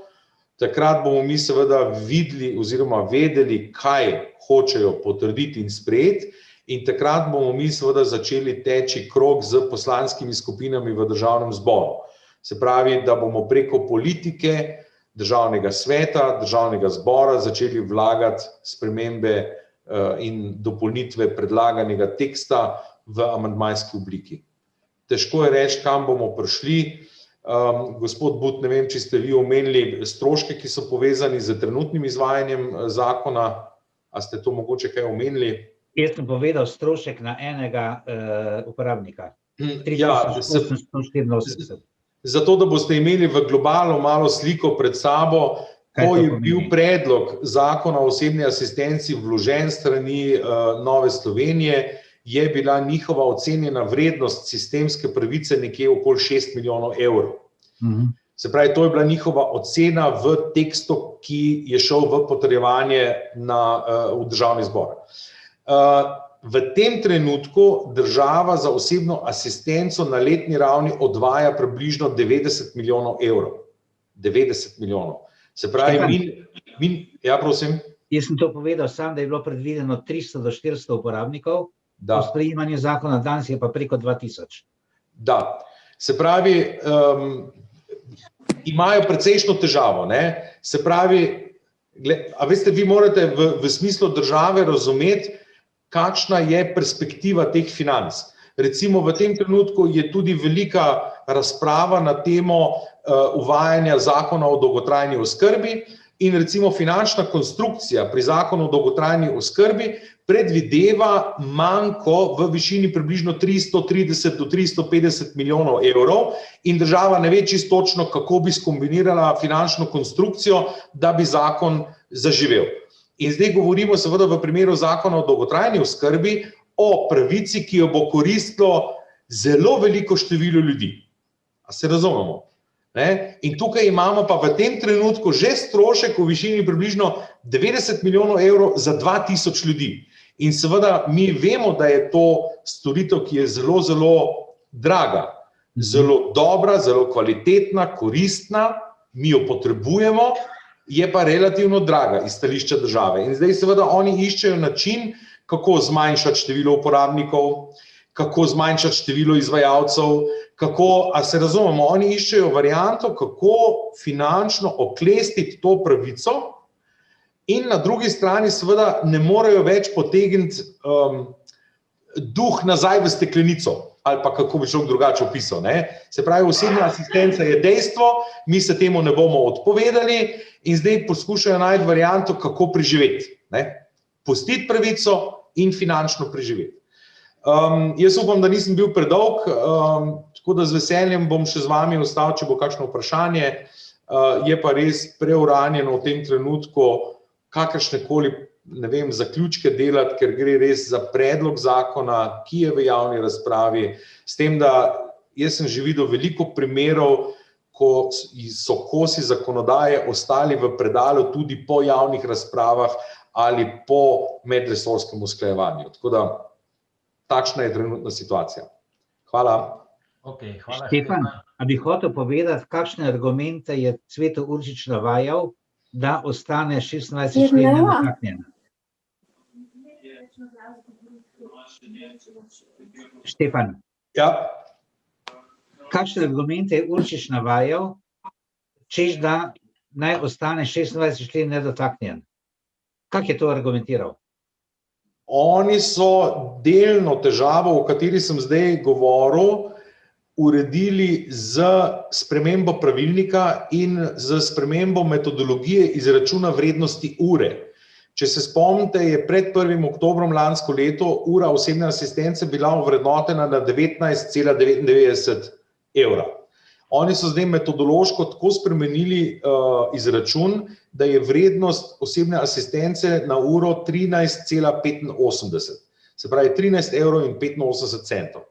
takrat bomo mi seveda videli oziroma vedeli, kaj hočejo potrditi in sprejeti, in takrat bomo mi seveda začeli teči krog z poslanskimi skupinami v Državnem zboru. Se pravi, da bomo preko politike Državnega sveta, Državnega zbora začeli vlagati spremembe in dopolnitve predlaganega teksta v amandmajski obliki. Težko je reči, kam bomo prišli. Gospod But, ne vem, če ste vi omenili stroške, ki so povezani z trenutnim izvajanjem zakona, a ste to mogoče kaj omenili? Jaz sem povedal strošek na enega uporabnika. Ja, 3884. zato, da boste imeli v globalu malo sliko pred sabo, ko je bil predlog zakona o osebni asistenci vložen strani Nove Slovenije, je bila njihova ocenjena vrednost sistemske pravice nekje okoli 6 milijonov evrov. Se pravi, to je bila njihova ocena v tekstu, ki je šel v potrjevanje v Državni zbor. V tem trenutku država za osebno asistenco na letni ravni odvaja približno 90 milijonov evrov. 90 milijonov. Se pravi, ja, prosim. Jaz sem to povedal sam, da je bilo predvideno 300 do 400 uporabnikov, po sprejemanju zakona, danes je pa preko 2000. Da, se pravi, imajo precejšno težavo, ne? Se pravi, a veste, vi morate v smislu države razumeti, kakšna je perspektiva teh financ. Recimo v tem trenutku je tudi velika razprava na temo uvajanja zakona o dolgotrajni oskrbi in recimo finančna konstrukcija pri zakonu o dolgotrajni oskrbi predvideva manko v višini približno 330 do 350 milijonov evrov in država ne ve čisto točno, kako bi skombinirala finančno konstrukcijo, da bi zakon zaživel. In zdaj govorimo seveda v primeru zakona o dolgotrajni oskrbi o pravici, ki jo bo koristilo zelo veliko število ljudi. A se razumemo? In tukaj imamo pa v tem trenutku že strošek v višini približno 90 milijonov evrov za 2000 ljudi. In seveda mi vemo, da je to storitev, ki je zelo, zelo draga, zelo dobra, zelo kvalitetna, koristna, mi jo potrebujemo, je pa relativno draga iz stališča države. In zdaj seveda oni iščejo način, kako zmanjšati število uporabnikov, kako zmanjšati število izvajalcev, kako, a se razumemo, oni iščejo varianto, kako finančno oklestiti to pravico in na drugi strani seveda ne morejo več potegniti duh nazaj v steklenico, ali pa kako bi človek drugače opisal. Se pravi, osebna asistenca je dejstvo, mi se temu ne bomo odpovedali in zdaj poskušajo najti varianto, kako preživeti. Pustiti pravico in finančno preživeti. Jaz upam, da nisem bil predolg, tako da z veseljem bom še z vami ostal, če bo kakšno vprašanje. Je pa res preuranjeno v tem trenutku kakršnekoli, ne vem, zaključke delati, ker gre res za predlog zakona, ki je v javni razpravi, s tem, da jaz sem že videl veliko primerov, ko so kosi zakonodaje ostali v predalu tudi po javnih razpravah ali po medresorskem usklajevanju. Tako da takšna je trenutna situacija. Hvala. Štefan, a bi hotel povedati, kakšne argumente je Cveto Uršič navajal, da ostane 26 člen nedotaknjen? Štefan. Ja. Kakšne argumente je Uršič navajal, češ da naj ostane 26 člen nedotaknjen? Kak je to argumentiral? Oni so delno težavo, o kateri sem zdaj govoril, uredili z spremembo pravilnika in z spremembo metodologije izračuna vrednosti ure. Če se spomnite, je pred 1. oktobrom lansko leto ura osebne asistence bila ovrednotena na 19,99 evra. Oni so zdaj metodološko tako spremenili izračun, da je vrednost osebne asistence na uro 13,85. Se pravi 13,85 evrov.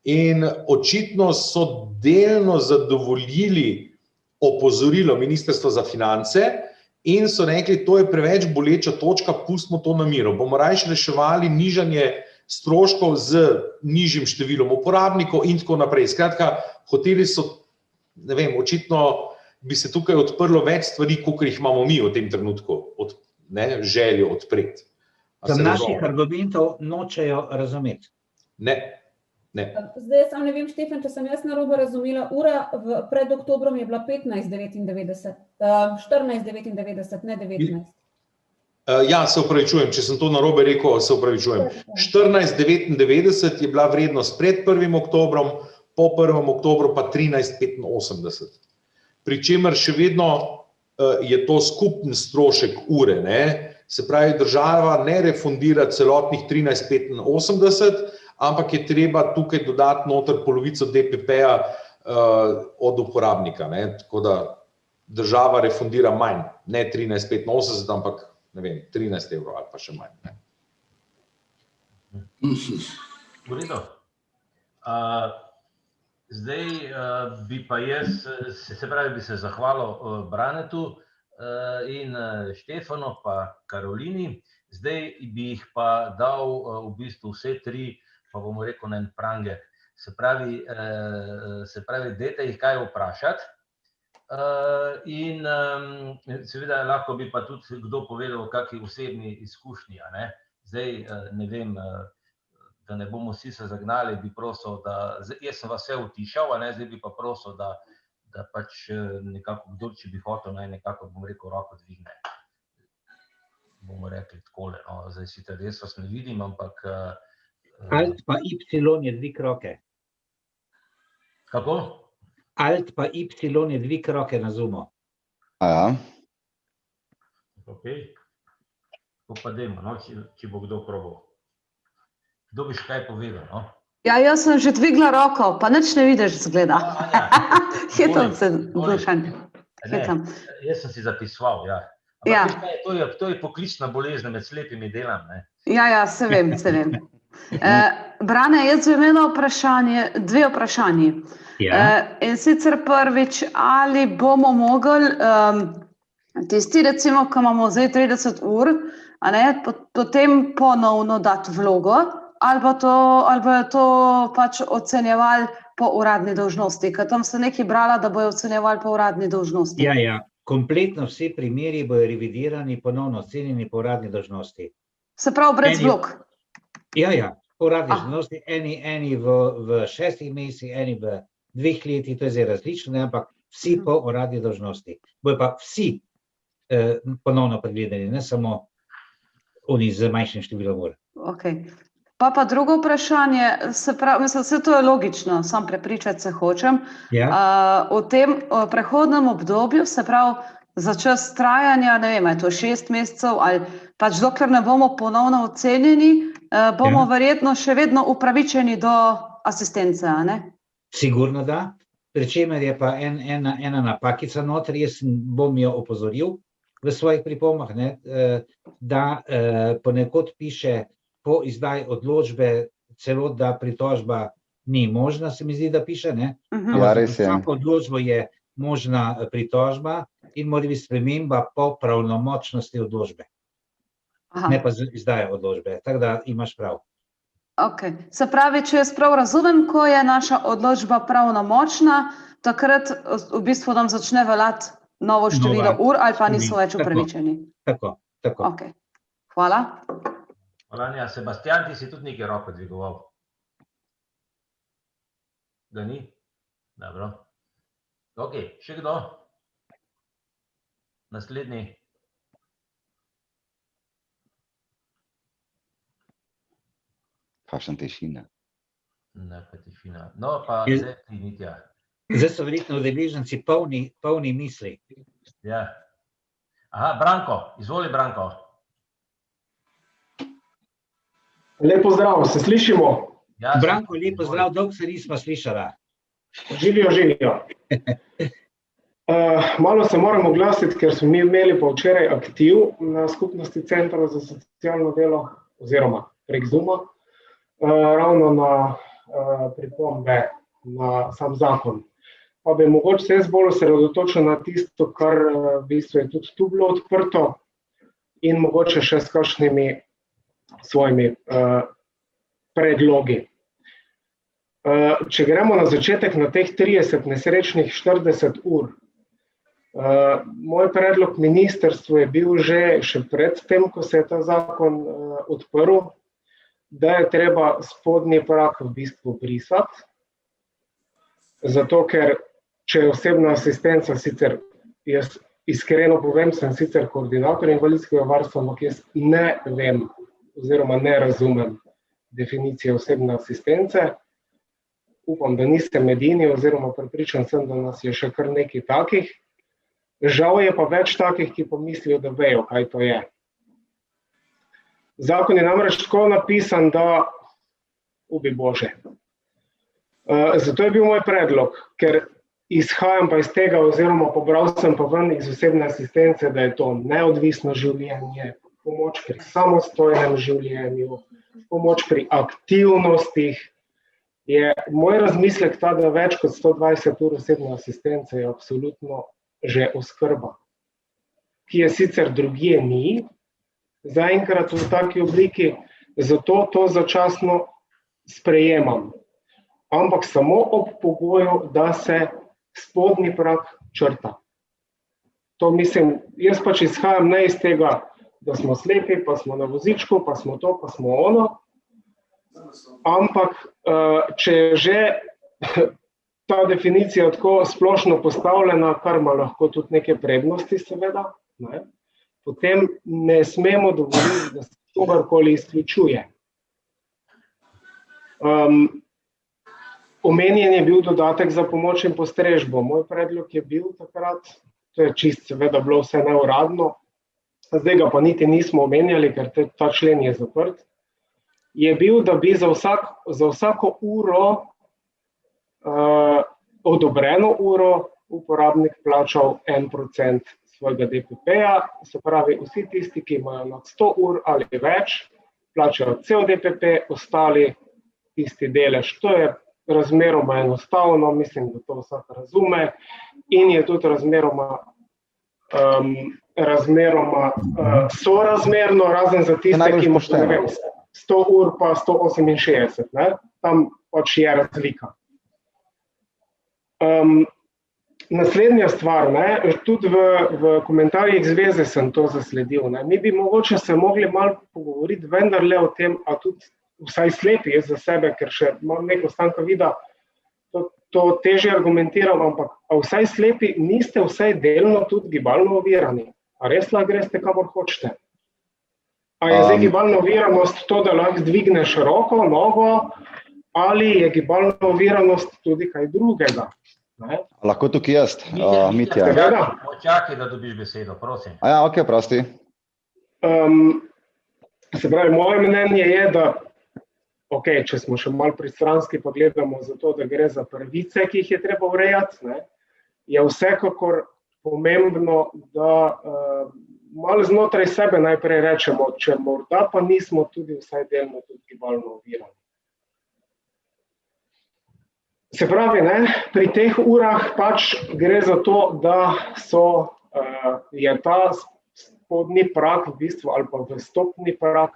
In očitno so delno zadovoljili opozorilo Ministrstva za finance in so rekli, to je preveč boleča točka, pustimo to na miru. Bomo raje reševali nižanje stroškov z nižjim številom uporabnikov in tako naprej. Skratka, hoteli so, ne vem, očitno bi se tukaj odprlo več stvari, kakor jih imamo mi v tem trenutku, željo odpreti. Da naših argumentov nočejo razumeti. Ne, Ne. Zdaj jaz samo ne vem, Štefan, če sem jaz narobe razumela, ura pred oktobrom je bila 15,99, 14,99, ne 19. Ja, se upravičujem, če sem to narobe rekel, se upravičujem. 14,99 je bila vrednost pred 1. oktobrom, po 1. oktobru pa 13,85. Pri čemer še vedno je to skupen strošek ure, ne? Se pravi, država ne refundira celotnih 13,85, ampak je treba tukaj dodati noter polovico DPP-ja od uporabnika, ne? Tako da država refundira manj, ne 13,85, ampak ne vem, 13 evrov ali pa še manj. Ne? V redu. Zdaj bi pa jaz, se pravi, bi se zahvalil Branetu in Štefanu pa Karolini. Zdaj bi jih pa dal v bistvu vse tri, pa bomo rekel, na en pranger. Se pravi, dajte jih kaj vprašati. In seveda lahko bi pa tudi kdo povedal o kakšni osebni izkušnji, a ne? Zdaj ne vem, da ne bomo vsi se zagnali, bi prosil, da, jaz sem vas vse utišal, a ne, zdaj bi pa prosil, da pač nekako kdo, če bi hotel, naj nekako, bom rekel, roko dvigne. Bomo rekli takole, no, zdaj sicer jaz vas ne vidim, ampak... Alt pa Y je dvig roke. Kako? Alt pa Y je dvig roke na Zoomu. Ja. Ok. To pa dajmo, no, če bo kdo probal. Kdo bi še kaj povedal, no? Ja, jaz sem že dvigla roko, pa nič ne vidiš, zgleda. Hitam se, Dušan. Hitam. Jaz sem si zapisoval, ja. Ja. Ampak to je poklicna bolezen, med slepimi delam, ne? Ja, se vem. Brane, jaz bi imela dve vprašanji. Ja. In sicer prvič, ali bomo mogli tisti, recimo, ko imamo zdaj 30 ur, a ne, potem ponovno dati vlogo, ali bo to pač ocenjevali po uradni dolžnosti, ker tam sem nekaj brala, da bojo ocenjevali po uradni dolžnosti. Ja, kompletno vsi primeri bojo revidirani, ponovno ocenjeni po uradni dolžnosti. Se pravi, brez vlog? Ja, po uradni dolžnosti, eni v 6 mesecih, eni v 2 letih, to je zdaj različno, ampak vsi po uradni dolžnosti. Bojo pa vsi ponovno pregledani, ne samo oni z manjšim številom ur. Ok. Pa drugo vprašanje, se pravi, vse to je logično, sam prepričati se hočem. Ja. V tem prehodnem obdobju, se pravi, za čas trajanja, ne vem, je to 6 mesecev ali pač dokler ne bomo ponovno ocenjeni, bomo verjetno še vedno upravičeni do asistence, a ne? Sigurno da, pri čemer je pa ena napakica noter, jaz bom jo opozoril v svojih pripombah, da ponekod piše po izdaji odločbe celo, da pritožba ni možna, se mi zdi, da piše, ne? Ja, res je. Vsako odločbo je možna pritožba in mora biti sprememba po pravnomočnosti odločbe. Ne pa izdaja odločbe, tako da imaš prav. Ok, se pravi, če jaz prav razumem, ko je naša odločba pravnomočna, takrat v bistvu nam začne veljati novo število ur ali pa niso več upravičeni. Tako. Ok, hvala. Hvala, Anja. Sebastian, ti si tudi nekaj roko dvigoval. Da ni? Dobro. Ok, še kdo? Naslednji. Kakšna tišina. Ne, pa tišina. No, pa zdaj ti Mitja. Zdaj so verjetno udeleženci polni misli. Ja. Aha, Branko, izvoli Branko. Lep pozdrav, se slišimo? Ja, Branko, lep pozdrav, dolgo se nismo slišala. Živijo. Malo se moram oglasiti, ker smo mi imeli pa včeraj aktiv na skupnosti Centra za socialno delo oziroma prek Zooma, ravno na pripombe na sam zakon. Pa bi mogoče se jaz bolj osredotočil na tisto, kar v bistvu je tudi tu bilo odprto in mogoče še s kakšnimi svojimi predlogi. Če gremo na začetek na teh 30 nesrečnih 40 ur, moj predlog ministrstvu je bil še pred tem, ko se je ta zakon odprl, da je treba spodnji prag v bistvu brisati, zato ker če je osebna asistenca, sicer jaz iskreno povem, sem sicer koordinator invalidskega varstva, ampak jaz ne vem oziroma ne razumem definicije osebne asistence. Upam, da nisem edini oziroma prepričan sem, da nas je še kar nekaj takih. Žal je pa več takih, ki pomislijo, da vejo, kaj to je. Zakon je namreč tako napisan, da ubi Bože. Zato je bil moj predlog, ker izhajam pa iz tega oziroma pobral sem pa ven iz osebne asistence, da je to neodvisno življenje, pomoč pri samostojnem življenju, pomoč pri aktivnostih. Je moj razmislek ta, da več kot 120 ur osebne asistence je absolutno že oskrba, ki je sicer drugje ni, zaenkrat v taki obliki, zato to začasno sprejemam. Ampak samo ob pogoju, da se spodnji prag črta. To mislim, jaz pač izhajam ne iz tega, da smo slepi, pa smo na vozičku, pa smo to, pa smo ono. Ampak, če je že ta definicija tako splošno postavljena, kar ima lahko tudi neke prednosti, seveda, ne, potem ne smemo dovoliti, da se kogarkoli izključuje. Omenjen je bil dodatek za pomoč in postrežbo. Moj predlog je bil takrat, to je čist seveda bilo vse neuradno, zdaj ga pa niti nismo omenjali, ker ta člen je zaprt, je bil, da bi za vsako uro, odobreno uro, uporabnik plačal 1% svojega DPP-ja, se pravi, vsi tisti, ki imajo nad 100 ur ali več, plačajo cel DPP, ostali tisti delež. To je razmeroma enostavno, mislim, da to vsak razume in je tudi razmeroma sorazmerno, razen za tiste, ki imajo 100 ur pa 168, ne? Tam pač je razlika. Naslednja stvar, ne? Tudi v komentarjih zveze sem to zasledil. Ne? Mi bi mogoče se mogli malo pogovoriti vendarle o tem, a tudi vsaj slepi jaz za sebe, ker še imam neko stanka vida, to težje argumentiram, ampak a vsaj slepi niste vsaj delno tudi gibalno ovirani. A res lahko greste, kamor hočete? A je zdaj gibalna oviranost to, da lahko dvigneš roko, nogo, ali je gibalna oviranost tudi kaj drugega? Ne? Lahko tukaj jaz, Mitja. Počakaj, da dobiš besedo, prosim. Ok, prosti. Se pravi, moje mnenje je, da če smo še malo pristranski, pa gledamo za to, da gre za pravice, ki jih je treba urejati, ne, je vsekakor pomembno, da malo znotraj sebe najprej rečemo, če morda pa nismo tudi vsaj delno tudi gibalno ovirani. Se pravi, ne, pri teh urah pač gre za to, da je ta spodnji prag v bistvu ali pa vstopni prag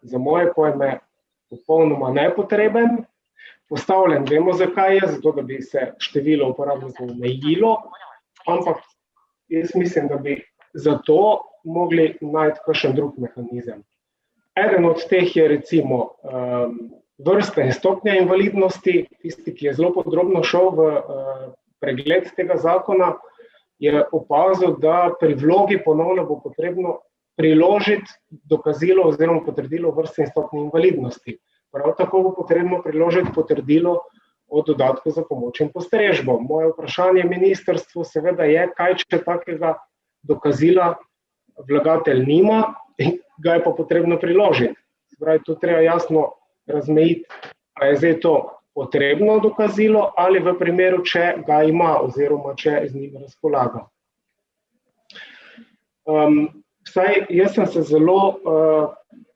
za moje pojme popolnoma nepotreben, postavljen, vemo zakaj je, zato da bi se število uporabnikov omejilo, ampak jaz mislim, da bi zato mogli najti kakšen drug mehanizem. Eden od teh je recimo vrste in stopnja invalidnosti, tisti, ki je zelo podrobno šel v pregled tega zakona, je opazil, da pri vlogi ponovno bo potrebno priložiti dokazilo oziroma potrdilo vrste in stopnje invalidnosti. Prav tako bo potrebno priložiti potrdilo o dodatku za pomoč in postrežbo. Moje vprašanje ministrstvu seveda je, kaj če takega dokazila vlagatelj nima in ga je pa potrebno priložiti. Pravi, to treba jasno razmejiti, a je zdaj to potrebno dokazilo ali v primeru, če ga ima oziroma če z njim razpolaga. Vsaj jaz sem se zelo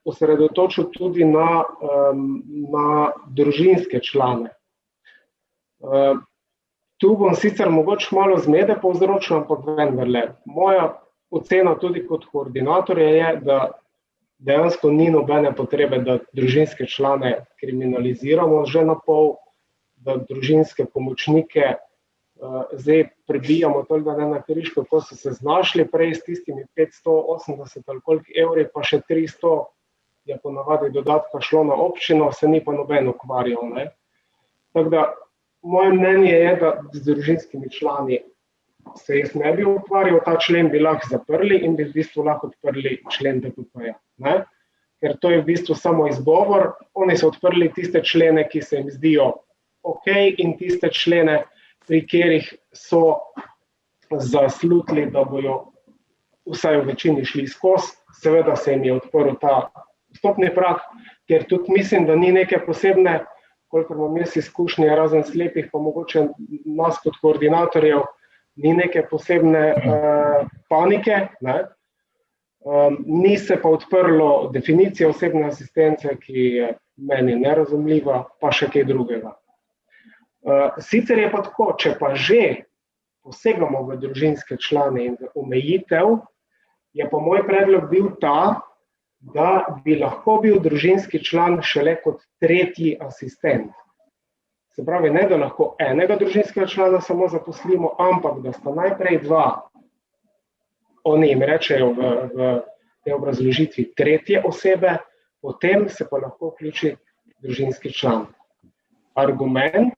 osredotočil tudi na družinske člane. Tu bom sicer mogoče malo zmede povzročil, ampak vendarle. Moja ocena tudi kot koordinatorja je, da dejansko ni nobene potrebe, da družinske člane kriminaliziramo že na pol, da družinske pomočnike zdaj prebijamo toliko, da ne na križ, kako so se znašli prej s tistimi 580 ali koliko evri, pa še 300 je ponavadi dodatka šlo na občino, se ni pa noben ukvarjal, ne. Tako da, moje mnenje je, da z družinskimi člani se jaz ne bi ukvarjal, ta člen bi lahko zaprli in bi v bistvu lahko odprli člen DPP-ja, ne. Ker to je v bistvu samo izgovor, oni so odprli tiste člene, ki se jim zdijo ok, in tiste člene, pri katerih so zaslutili, da bojo vsaj v večini šli skozi, seveda se jim je odprl ta vstopni prag, ker tudi mislim, da ni neke posebne, kolikor imam jaz izkušnje, razen slepih, pa mogoče nas kot koordinatorjev, ni neke posebne panike, ne. Ni se pa odprlo definicija osebne asistence, ki je meni nerazumljiva, pa še kaj drugega. Sicer je pa tako, če pa že posegamo v družinske člane in v omejitev, je pa moj predlog bil ta, da bi lahko bil družinski član šele kot tretji asistent. Se pravi, ne da lahko enega družinskega člana samo zaposlimo, ampak da sta najprej dva, oni jim rečejo v tej obrazložitvi tretje osebe, potem se pa lahko vključi družinski član. Argument?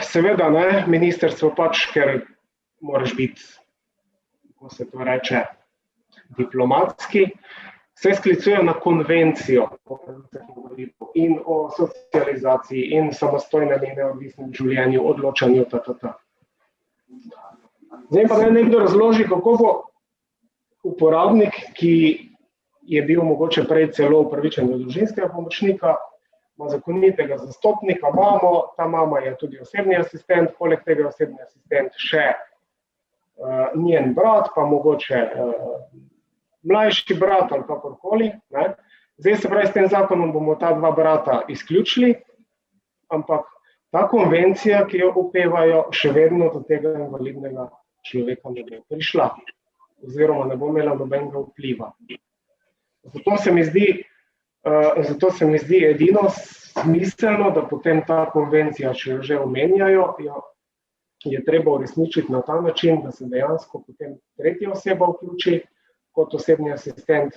Seveda ne, ministrstvo pač, ker moraš biti, kako se to reče, diplomatski, se sklicujejo na konvencijo in o socializaciji in samostojnem in neodvisnem življenju, odločanju, Zdaj pa nekdo razloži, kako bo uporabnik, ki je bil mogoče prej celo upravičen do družinskega pomočnika, ima zakonitega zastopnika, mamo, ta mama je tudi osebni asistent, poleg tega osebni asistent še njen brat, pa mogoče mlajši brat ali kakorkoli, ne. Zdaj se pravi, s tem zakonom bomo ta dva brata izključili, ampak ta konvencija, ki jo upevajo, še vedno do tega invalidnega človeka ne bo prišla, oziroma ne bo imela nobenega vpliva. Zato se mi zdi edino smiselno, da potem ta konvencija, če jo že omenjajo, je treba uresničiti na ta način, da se dejansko potem tretja oseba vključi kot osebni asistent.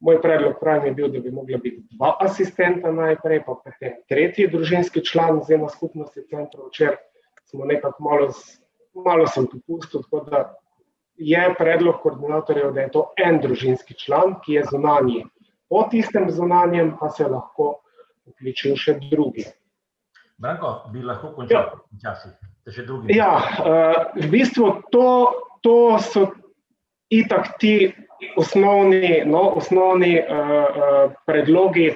Moj predlog pravim je bil, da bi mogla biti dva asistenta najprej, pa potem tretji družinski član. Zdaj na skupnosti centrov včeraj smo nekako malo sem popustil, tako da je predlog koordinatorjev, da je to en družinski član, ki je zunanji. Po tistem zunanjem pa se lahko vključijo še drugi. Branko, bi lahko končal včasih, da še drugi? Ja, v bistvu to so itak ti osnovni predlogi,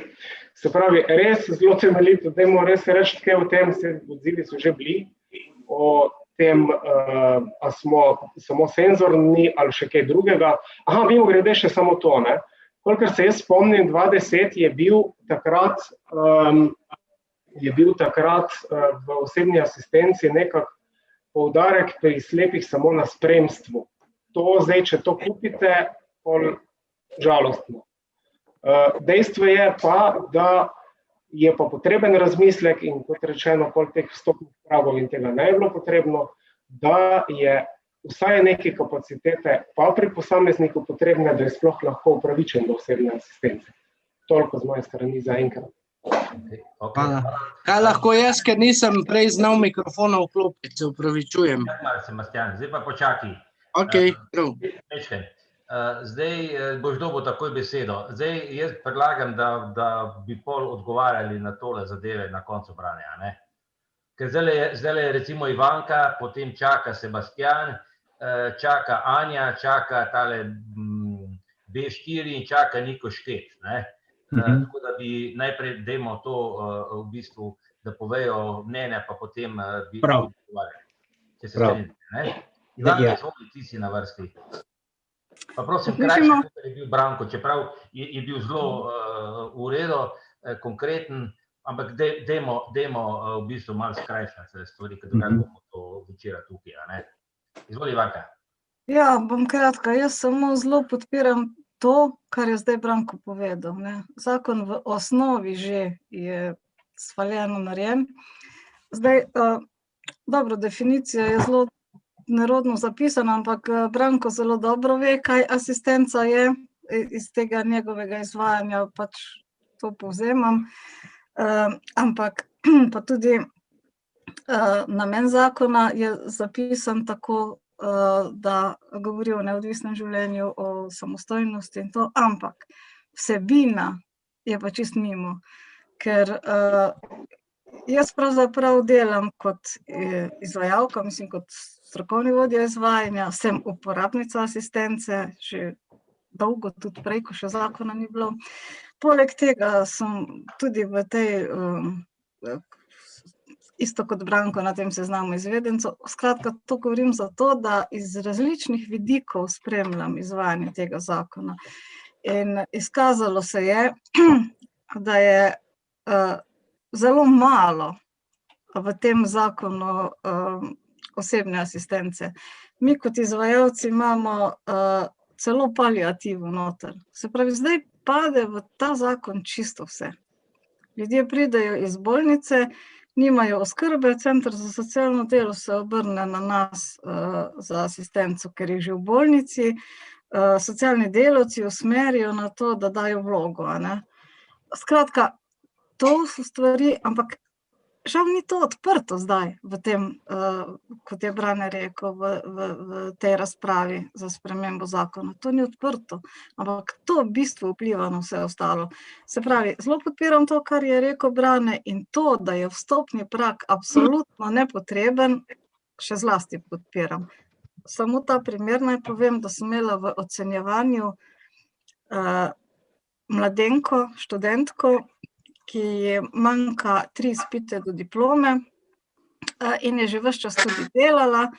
se pravi, res zelo temeljito, dajmo res reči kaj o tem, odzivi so že bili, o tem, a smo samo senzorni ali še kaj drugega. Mimogrede še samo to, ne. Kolikor se jaz spomnim, 2010 je bil takrat v osebni asistenci nekak poudarek pri slepih samo na spremstvu. To zdaj, če to kupite, pol žalostno. Dejstvo je pa, da je pa potreben razmislek in kot rečeno, pol teh vstopnih pragov in tega ne je bilo potrebno, da je vsaj neke kapacitete pa pri posamezniku potrebne, da je sploh lahko upravičen do osebne asistence. Toliko z moje strani za enkrat. Kaj lahko jaz, ker nisem prej znal mikrofona vklopiti, se upravičujem. Zdaj pa počakaj. Prav. Zdaj boš dobil takoj besedo. Zdaj jaz predlagam, da bi pol odgovarjali na tole zadeve na koncu branja, ne? Ker zdaj je recimo Ivanka, potem čaka Sebastian, čaka Anja, čaka tale B4 in čaka Niko Šket, ne? Tako da bi najprej dajmo to v bistvu, da povejo mnenja, pa potem bi odgovarjali. Če se strinjate, ne? Ivanka, ti si na vrsti. Pa prosim, krajši, kot je bil Branko, čeprav je bil zelo v redu, konkreten, ampak dajmo v bistvu malo skrajšati stvari, ker drugače bomo to večera tukaj, ne? Izvoli, Ivanka. Ja, bom kratka. Jaz samo zelo podpiram to, kar je zdaj Branko povedal, ne. Zakon v osnovi že je svaljeno narejen. Zdaj, dobro, definicija je zelo nerodno zapisana, ampak Branko zelo dobro ve, kaj asistenca je, iz tega njegovega izvajanja pač to povzemam. Ampak pa tudi namen zakona je zapisan tako, da govori o neodvisnem življenju, o samostojnosti in to, ampak vsebina je pa čist mimo, ker jaz pravzaprav delam kot izvajalka, mislim kot strokovni vodja izvajanja, sem uporabnica asistence, že dolgo, tudi prej, ko še zakona ni bilo. Poleg tega sem tudi v tej, isto kot Branko, na tem seznamu izvedencev. Skratka, to govorim zato, da iz različnih vidikov spremljam izvajanje tega zakona. In izkazalo se je, da je zelo malo v tem zakonu osebne asistence. Mi kot izvajalci imamo celo paliativo noter. Se pravi, zdaj pade v ta zakon čisto vse. Ljudje pridejo iz bolnice, nimajo oskrbe, center za socialno delo se obrne na nas za asistenco, ker jih že v bolnici socialni delavci usmerijo na to, da dajo vlogo, a ne. Skratka, to so stvari, ampak žal ni to odprto zdaj v tem, kot je Brane rekel, v tej razpravi za spremembo zakona. To ni odprto, ampak to v bistvu vpliva na vse ostalo. Se pravi, zelo podpiram to, kar je rekel Brane, in to, da je vstopni prag absolutno nepotreben, še zlasti podpiram. Samo ta primer naj povem, da sem imela v ocenjevanju mladenko, študentko, ki manjka 3 izpite do diplome in je že ves čas tudi delala,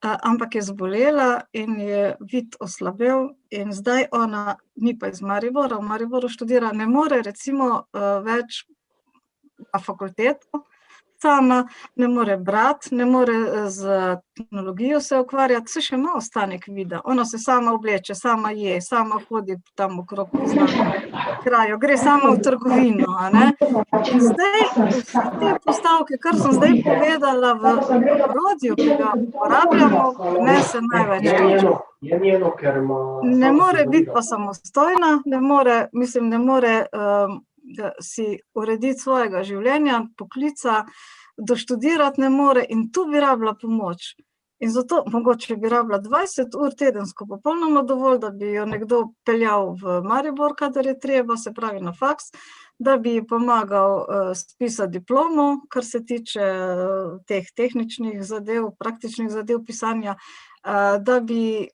ampak je zbolela in je vid oslabel in zdaj ona ni pa iz Maribora, v Mariboru študira, ne more recimo več na fakulteto sama, ne more brati, ne more z tehnologijo se ukvarjati, se še ima ostanek vida. Ona se sama obleče, sama je, sama hodi tam okrog krajo, gre sama v trgovino, a ne. In zdaj vse te postavke, kar sem zdaj povedala v orodju, ki ga uporabljamo, prinese največ točk. Ne more biti pa samostojna, ne more si urediti svojega življenja, poklica, doštudirati ne more in tu bi rabila pomoč. In zato mogoče bi rabila 20 ur tedensko, popolnoma dovolj, da bi jo nekdo peljal v Maribor, kadar je treba, se pravi na faks, da bi ji pomagal spisati diplomo, kar se tiče teh tehničnih zadev, praktičnih zadev pisanja, da bi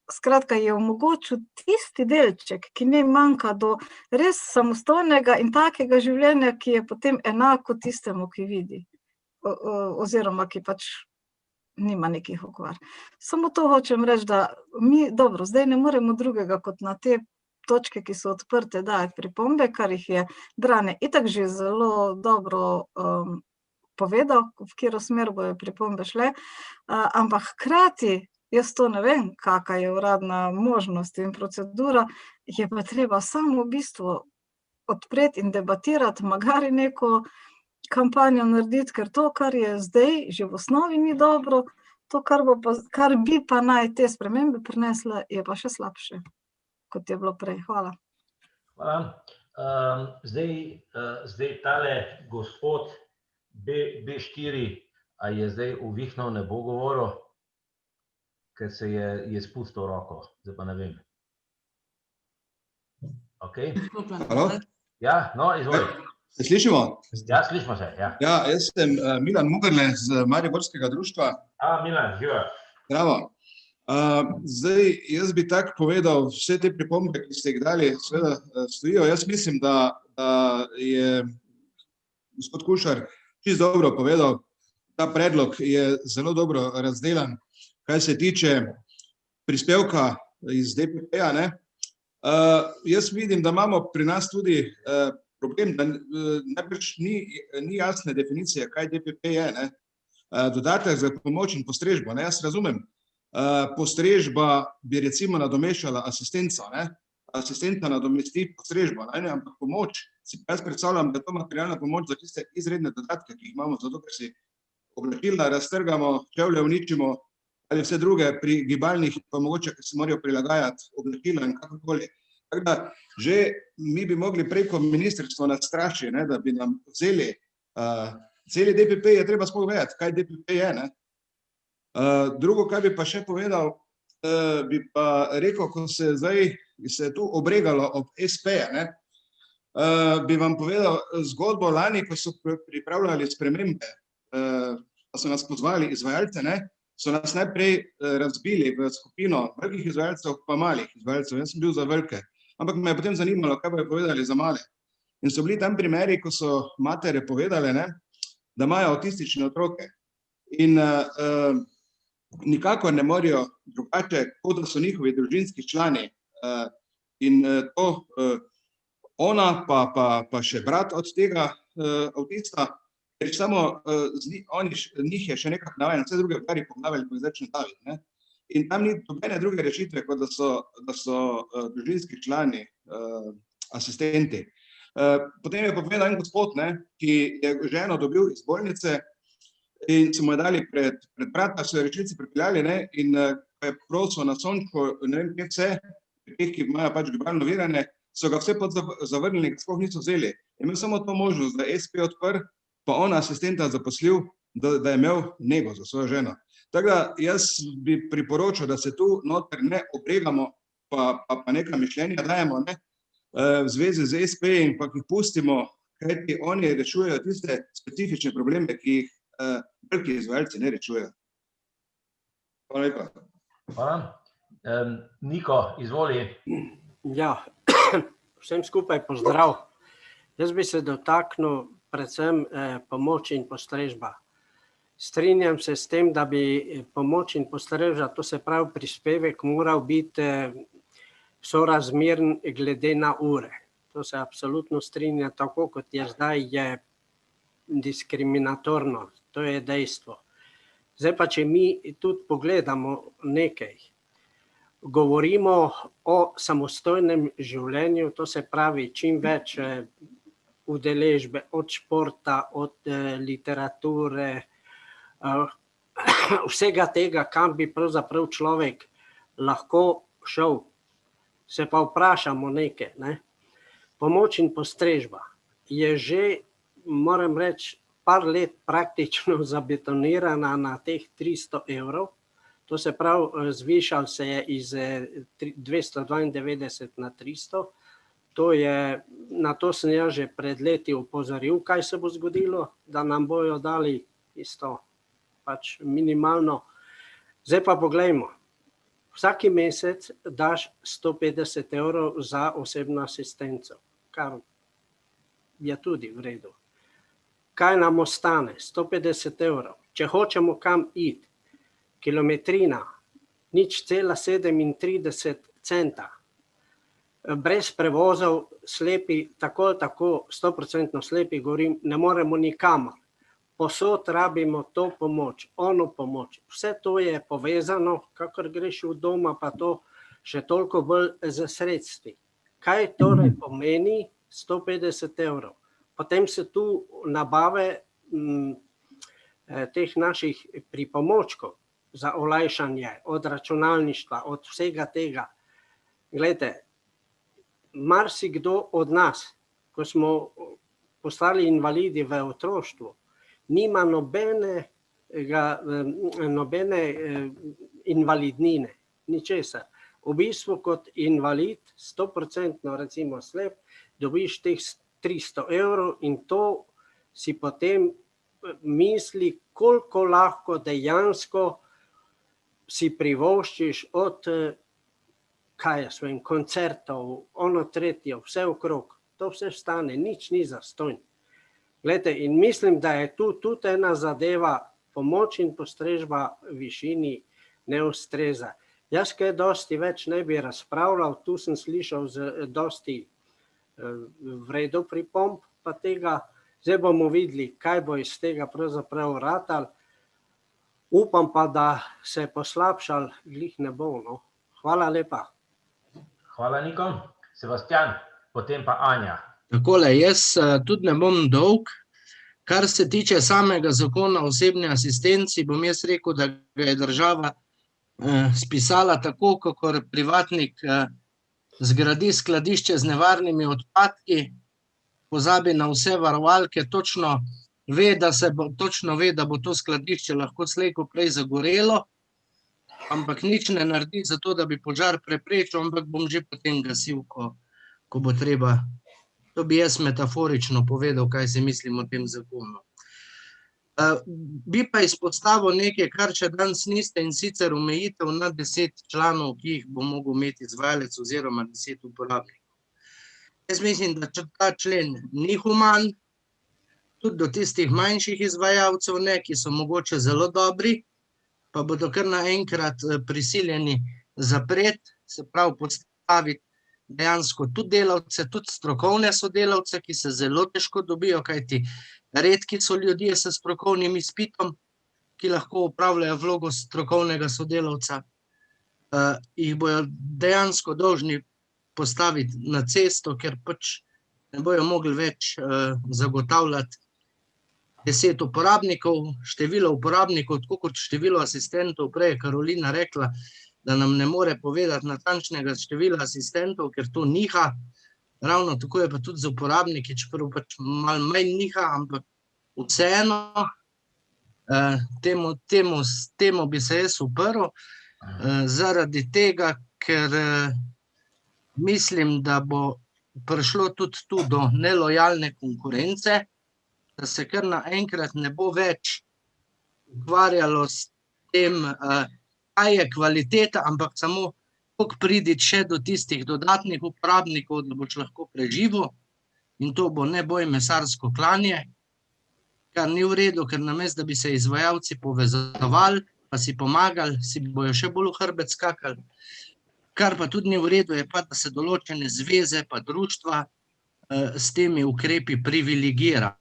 skratka je omogočil tisti delček, ki ne manjka do res samostojnega in takega življenja, ki je potem enako tistemu, ki vidi, oziroma ki pač nima nekih okvar. Samo to hočem reči, da mi, dobro, zdaj ne moremo drugega kot na te točke, ki so odprte, dajati pripombe, kar jih je Brane itak že zelo dobro povedal, v katero smer bojo pripombe šle, ampak hkrati jaz to ne vem, kakva je uradna možnost in procedura, je pa treba samo v bistvu odpreti in debatirati, magari neko kampanjo narediti, ker to, kar je zdaj, že v osnovi ni dobro, to, kar bi pa naj te spremembe prinesle, je pa še slabše, kot je bilo prej. Hvala. Hvala. Zdaj tale gospod B4, a je zdaj uvihnil, ne bo govoril? Ker se je spustil roko, zdaj pa ne vem. Ok? Halo? Ja, no, izvoli. Se slišimo? Ja, slišimo se, ja. Ja, jaz sem Milan Mugrle z Mariborskega društva. Milan, živa. Bravo. Zdaj, jaz bi tako povedal, vse te pripombe, ki ste jih dali, seveda stojijo. Jaz mislim, da je gospod Kušar čisto dobro povedal, ta predlog je zelo dobro razdelan. Kaj se tiče prispevka iz DPP-ja, ne, jaz vidim, da imamo pri nas tudi problem, da najbrž ni jasne definicije, kaj DPP je, ne. Dodatek za pomoč in postrežbo, ne, jaz razumem, postrežba bi recimo nadomeščala asistenco, ne, asistenta nadomesti postrežbo, ne, ampak pomoč, si jaz predstavljam, da je to materialna pomoč za tiste izredne dodatke, ki jih imamo, zato ker si oblačila raztrgamo, čevlje uničimo, ali vse druge pri gibalnih, pa mogoče, ki se morajo prilagajati oblačila in kakorkoli. Tako da že mi bi mogli preko ministrstva nas straši, ne, da bi nam vzeli celi DPP, je treba sploh vedeti, kaj DPP je. Ne. Drugo, kaj bi pa še povedal, bi pa rekel, ko se je tu obregalo ob SP, ne, bi vam povedal zgodbo lani, ko so pripravljali spremembe, pa so nas pozvali izvajalce, ne, so nas najprej razbili v skupino velikih izvajalcev pa malih izvajalcev. Jaz sem bil za velike, ampak me je potem zanimalo, kaj bojo povedali za male. In so bili tam primeri, ko so matere povedale, ne, da imajo avtistične otroke in nikakor ne morajo drugače, kot da so njihovi družinski člani in to ona pa še brat od tega avtista, ker samo njih je še nekako navajen, vse druge vkari poglavili, ko začne daviti, ne. In tam ni dobene druge rešitve, kot da so družinski člani asistenti. Potem je povedal en gospod, ne, ki je ženo dobil iz bolnice in so mu je dali pred vrata, so jo rešilci pripeljali, ne, in ko je prosil na sončku, ne vem, kje vse, teh, ki imajo pač gibalno ovirane, so ga vse zavrnili, sploh niso vzeli. Je imel samo to možnost, da je SP odprl, pa on asistenta zaposlil, da je imel nego za svojo ženo. Tako da jaz bi priporočal, da se tu noter ne obregamo, pa neka mišljenja dajemo, ne, v zvezi z SP in pa jih pustimo, kajti oni rešujejo tiste specifične probleme, ki jih veliki izvajalci ne rešujejo. Hvala lepa. Hvala. Niko, izvoli. Ja, vsem skupaj pozdrav. Jaz bi se dotaknil predvsem pomoč in postrežba. Strinjam se s tem, da bi pomoč in postrežba, to se pravi prispevek, moral biti sorazmeren glede na ure. To se absolutno strinja, tako kot je zdaj, je diskriminatorno, to je dejstvo. Zdaj pa, če mi tudi pogledamo nekaj, govorimo o samostojnem življenju, to se pravi čim več udeležbe od športa, od literature, vsega tega, kam bi pravzaprav človek lahko šel. Se pa vprašamo nekaj, ne. Pomoč in postrežba je že, moram reči, par let praktično zabetonirana na teh 300 evrov. To se pravi, zvišal se je iz 292 na 300. Na to sem jaz že pred leti opozoril, kaj se bo zgodilo, da nam bojo dali isto pač minimalno. Zdaj pa poglejmo, vsaki mesec daš 150 evrov za osebno asistenco, kar je tudi v redu. Kaj nam ostane? 150 evrov. Če hočemo kam iti, kilometrina, 0,37 centa. Brez prevozov, slepi, tako 100% slepi, govorim, ne moremo nikamor. Posod rabimo to pomoč, ono pomoč. Vse to je povezano, kakor greš v doma, pa to še toliko bolj z sredstvi. Kaj torej pomeni 150 evrov? Potem se tu nabave teh naših pripomočkov za olajšanje, od računalništva, od vsega tega. Glejte, marsikdo od nas, ko smo postali invalidi v otroštvu, nima nobene invalidnine, ničesar. V bistvu kot invalid, 100% recimo slep, dobiš teh 300 evrov in to si potem misli, koliko lahko dejansko si privoščiš od koncertov, ono tretjo, vse okrog. To vse stane, nič ni zastonj. Glejte, in mislim, da je tu tudi ena zadeva, pomoč in postrežba višini ne ustreza. Jaz kaj dosti več ne bi razpravljal, tu sem slišal dosti v redu pripomb pa tega. Zdaj bomo videli, kaj bo iz tega pravzaprav ratalo. Upam pa, da se poslabšal, glih ne bo, no. Hvala lepa. Hvala, Niko. Sebastian, potem pa Anja. Takole, jaz tudi ne bom dolg. Kar se tiče samega zakona o osebni asistenci, bom jaz rekel, da ga je država spisala tako, kakor privatnik zgradi skladišče z nevarnimi odpadki, pozabi na vse varovalke, točno ve, da bo to skladišče lahko slej ko prej zagorelo, ampak nič ne naredi za to, da bi požar preprečil, ampak bom že potem gasil, ko bo treba. To bi jaz metaforično povedal, kaj si mislim o tem zakonu. Bi pa izpostavil nekaj, kar še danes niste, in sicer omejitev na 10 članov, ki jih bo mogel imeti izvajalec oziroma 10 uporabnikov. Jaz mislim, da ta člen ni human, tudi do tistih manjših izvajalcev ne, ki so mogoče zelo dobri, pa bodo kar naenkrat prisiljeni zapreti, se pravi postaviti dejansko tudi delavce, tudi strokovne sodelavce, ki se zelo težko dobijo, kajti redki so ljudje s strokovnim izpitom, ki lahko upravljajo vlogo strokovnega sodelavca. Jih bojo dejansko dolžni postaviti na cesto, ker pač ne bojo mogli več zagotavljati 10 uporabnikov, število uporabnikov, tako kot število asistentov. Prej je Karolina rekla, da nam ne more povedati natančnega števila asistentov, ker to niha. Ravno tako je pa tudi za uporabniki, čeprav pač malo manj niha, ampak vseeno temu bi se jaz uprl, zaradi tega, ker mislim, da bo prišlo tudi tu do nelojalne konkurence, da se kar naenkrat ne bo več ukvarjalo s tem, kaj je kvaliteta, ampak samo kako priditi še do tistih dodatnih uporabnikov, da boš lahko preživel, in to bo ne boj mesarsko klanje, kar ni v redu, ker namesto, da bi se izvajalci povezovali, pa si pomagali, si bojo še bolj v hrbet skakali. Kar pa tudi ni v redu, je pa, da se določene zveze pa društva s temi ukrepi privilegira.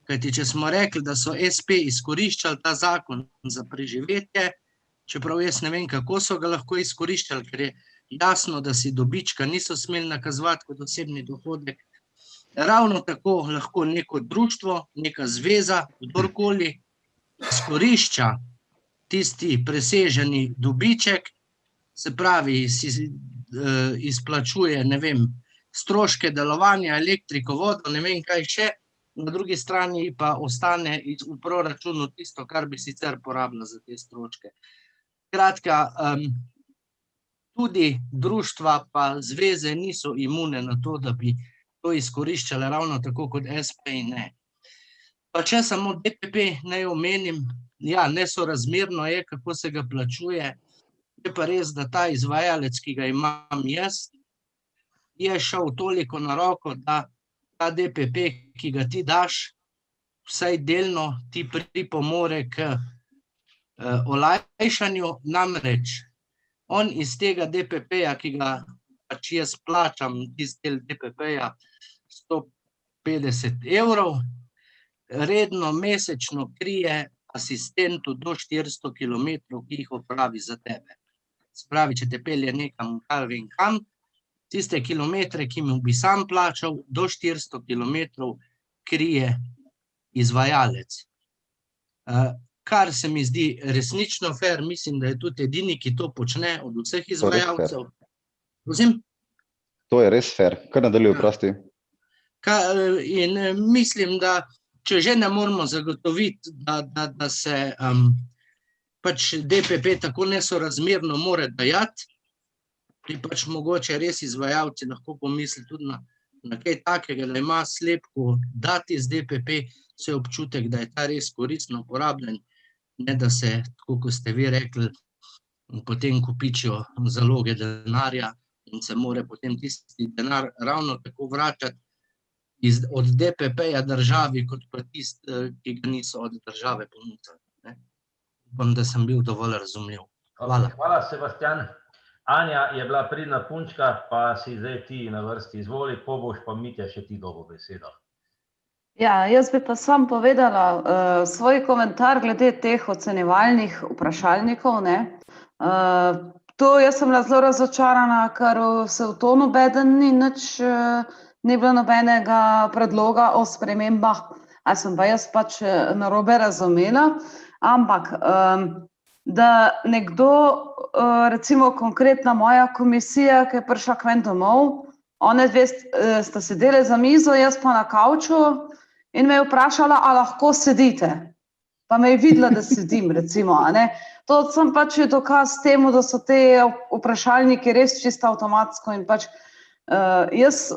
Kajti, če smo rekli, da so SP izkoriščali ta zakon za preživetje, čeprav jaz ne vem, kako so ga lahko izkoriščali, ker je jasno, da si dobička niso smeli nakazovati kot osebni dohodek. Ravno tako lahko neko društvo, neka zveza, kdorkoli izkorišča tisti preseženi dobiček, se pravi, si izplačuje, ne vem, stroške delovanja, elektriko, vodo, ne vem kaj še, na drugi strani pa ostane v proračunu tisto, kar bi sicer porabila za te stroške. Kratka, tudi društva pa zveze niso imune na to, da bi to izkoriščale ravno tako kot SP in ne. Pa če samo DPP naj omenim, ja, nesorazmerno je, kako se ga plačuje. Je pa res, da ta izvajalec, ki ga imam jaz, je šel toliko na roko, da ta DPP, ki ga ti daš, vsaj delno ti pripomore k olajšanju, namreč on iz tega DPP-ja, ki ga pač jaz plačam, tisti del DPP-ja 150 €, redno mesečno krije asistentu do 400 kilometrov, ki jih opravi za tebe. Se pravi, če te pelje nekam, kaj vem kam, tiste kilometre, ki mu bi sam plačal, do 400 kilometrov krije izvajalec. Kar se mi zdi resnično fair, mislim, da je tudi edini, ki to počne od vseh izvajalcev. To je res fair. Kar nadaljuj, prosti. In mislim, da če že ne moramo zagotoviti, da se pač DPP tako nesorazmerno more dajati, bi pač mogoče res izvajalci lahko pomisli tudi na kaj takega, da ima slepko dati z DPP vse občutek, da je ta res koristno uporabljen, ne da se, tako kot ste vi rekli, potem kopičijo zaloge denarja in se more potem tisti denar ravno tako vračati od DPP-ja državi, kot pa tisti, ki ga niso od države ponudili. Upam, da sem bil dovolj razumljiv. Hvala. Hvala, Sebastian. Anja je bila pridna punčka, pa si zdaj ti na vrsti. Izvoli, ko boš pa Mitja še ti dobil besedo. Ja, jaz bi pa sam povedala svoj komentar glede teh ocenjevalnih vprašalnikov, ne. To jaz sem bila zelo razočarana, ker se v to nobeden ni bilo nobenega predloga o spremembah, ali sem pa jaz pač narobe razumela, ampak da nekdo recimo konkretna moja komisija, ki je prišla k meni domov, one dve sta sedeli za mizo, jaz pa na kavču in me je vprašala, a lahko sedite. Pa me je videla, da sedim, recimo, a ne. To sem pač dokaz temu, da so te vprašalniki res čisto avtomatsko in pač jaz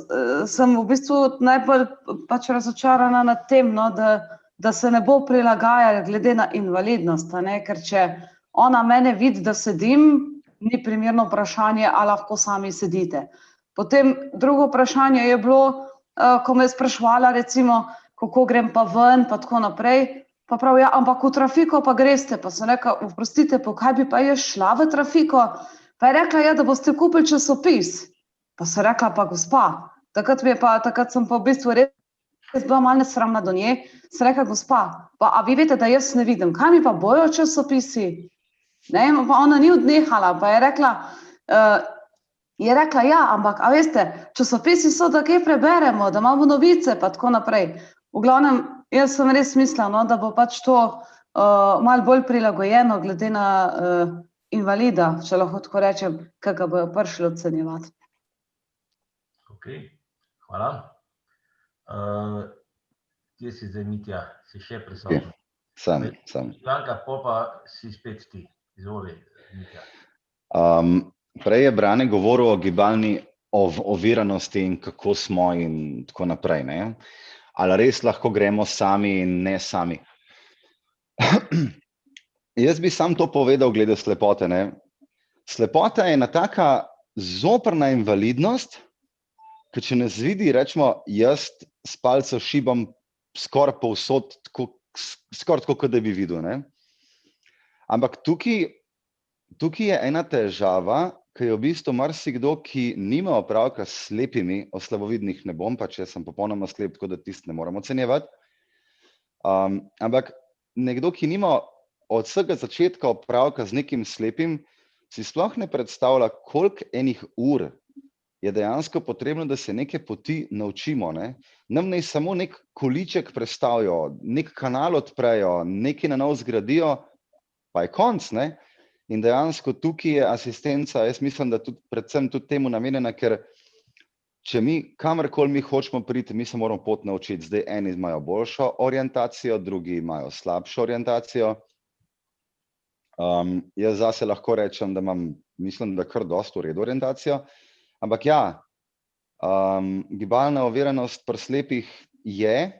sem v bistvu najbolj pač razočarana nad tem, no, da se ne bo prilagajala glede na invalidnost, a ne, ker če ona mene vidi, da sedim, ni primerno vprašanje, a lahko sami sedite. Potem drugo vprašanje je bilo, ko me je spraševala, recimo, kako grem pa ven, pa tako naprej, pa prav, ja, ampak v trafiko pa greste, pa sem rekla, oprostite, po kaj bi pa jaz šla v trafiko? Pa je rekla, ja, da boste kupili časopis. Pa sem rekla, pa gospa, takrat sem pa v bistvu res bila malo nesramna do nje, sem rekla, gospa, pa a vi veste, da jaz ne vidim, kaj mi pa bojo časopisi? Ne, pa ona ni odnehala, pa je rekla, ja, ampak, a veste, časopisi so, da kaj preberemo, da imamo novice, pa tako naprej. V glavnem, jaz sem res mislila, no, da bo pač to malo bolj prilagojeno glede na invalida, če lahko tako rečem, kaj ga bojo prišli ocenjevati. Ok, hvala. Kje si zdaj, Mitja? Si še prisoten? Sem. Ivanka, pa si spet ti. Izvoli, Mitja. Prej je Brane govoril o gibalni oviranosti in kako smo in tako naprej, ne? Ali res lahko gremo sami in ne sami? Jaz bi sam to povedal glede slepote, ne? Slepota je ena taka zoprna invalidnost, ker če nas vidi, rečemo, jaz s palco šibam skoraj povsod, skoraj tako, kot da bi videl, ne? Ampak tukaj je ena težava, ki je v bistvu marsikdo, ki nima opravka s slepimi, o slabovidnih ne bom, pa če sem popolnoma slep, tako da tisti ne moram ocenjevati. Ampak nekdo, ki nima od vsega začetka opravka z nekim slepim, si sploh ne predstavlja, koliko enih ur je dejansko potrebno, da se neke poti naučimo, ne? Nam naj samo nek količek prestavijo, nek kanal odprejo, nekaj na novo zgradijo, pa je konc, ne? In dejansko tukaj je asistenca, jaz mislim, da tudi predvsem tudi temu namenjena, ker če mi kamorkoli mi hočemo priti, mi se moramo pot naučiti. Zdaj eni imajo boljšo orientacijo, drugi imajo slabšo orientacijo. Jaz zase lahko rečem, da imam, mislim, da kar dosti v redu orientacijo, ampak ja, gibalna oviranost pri slepih je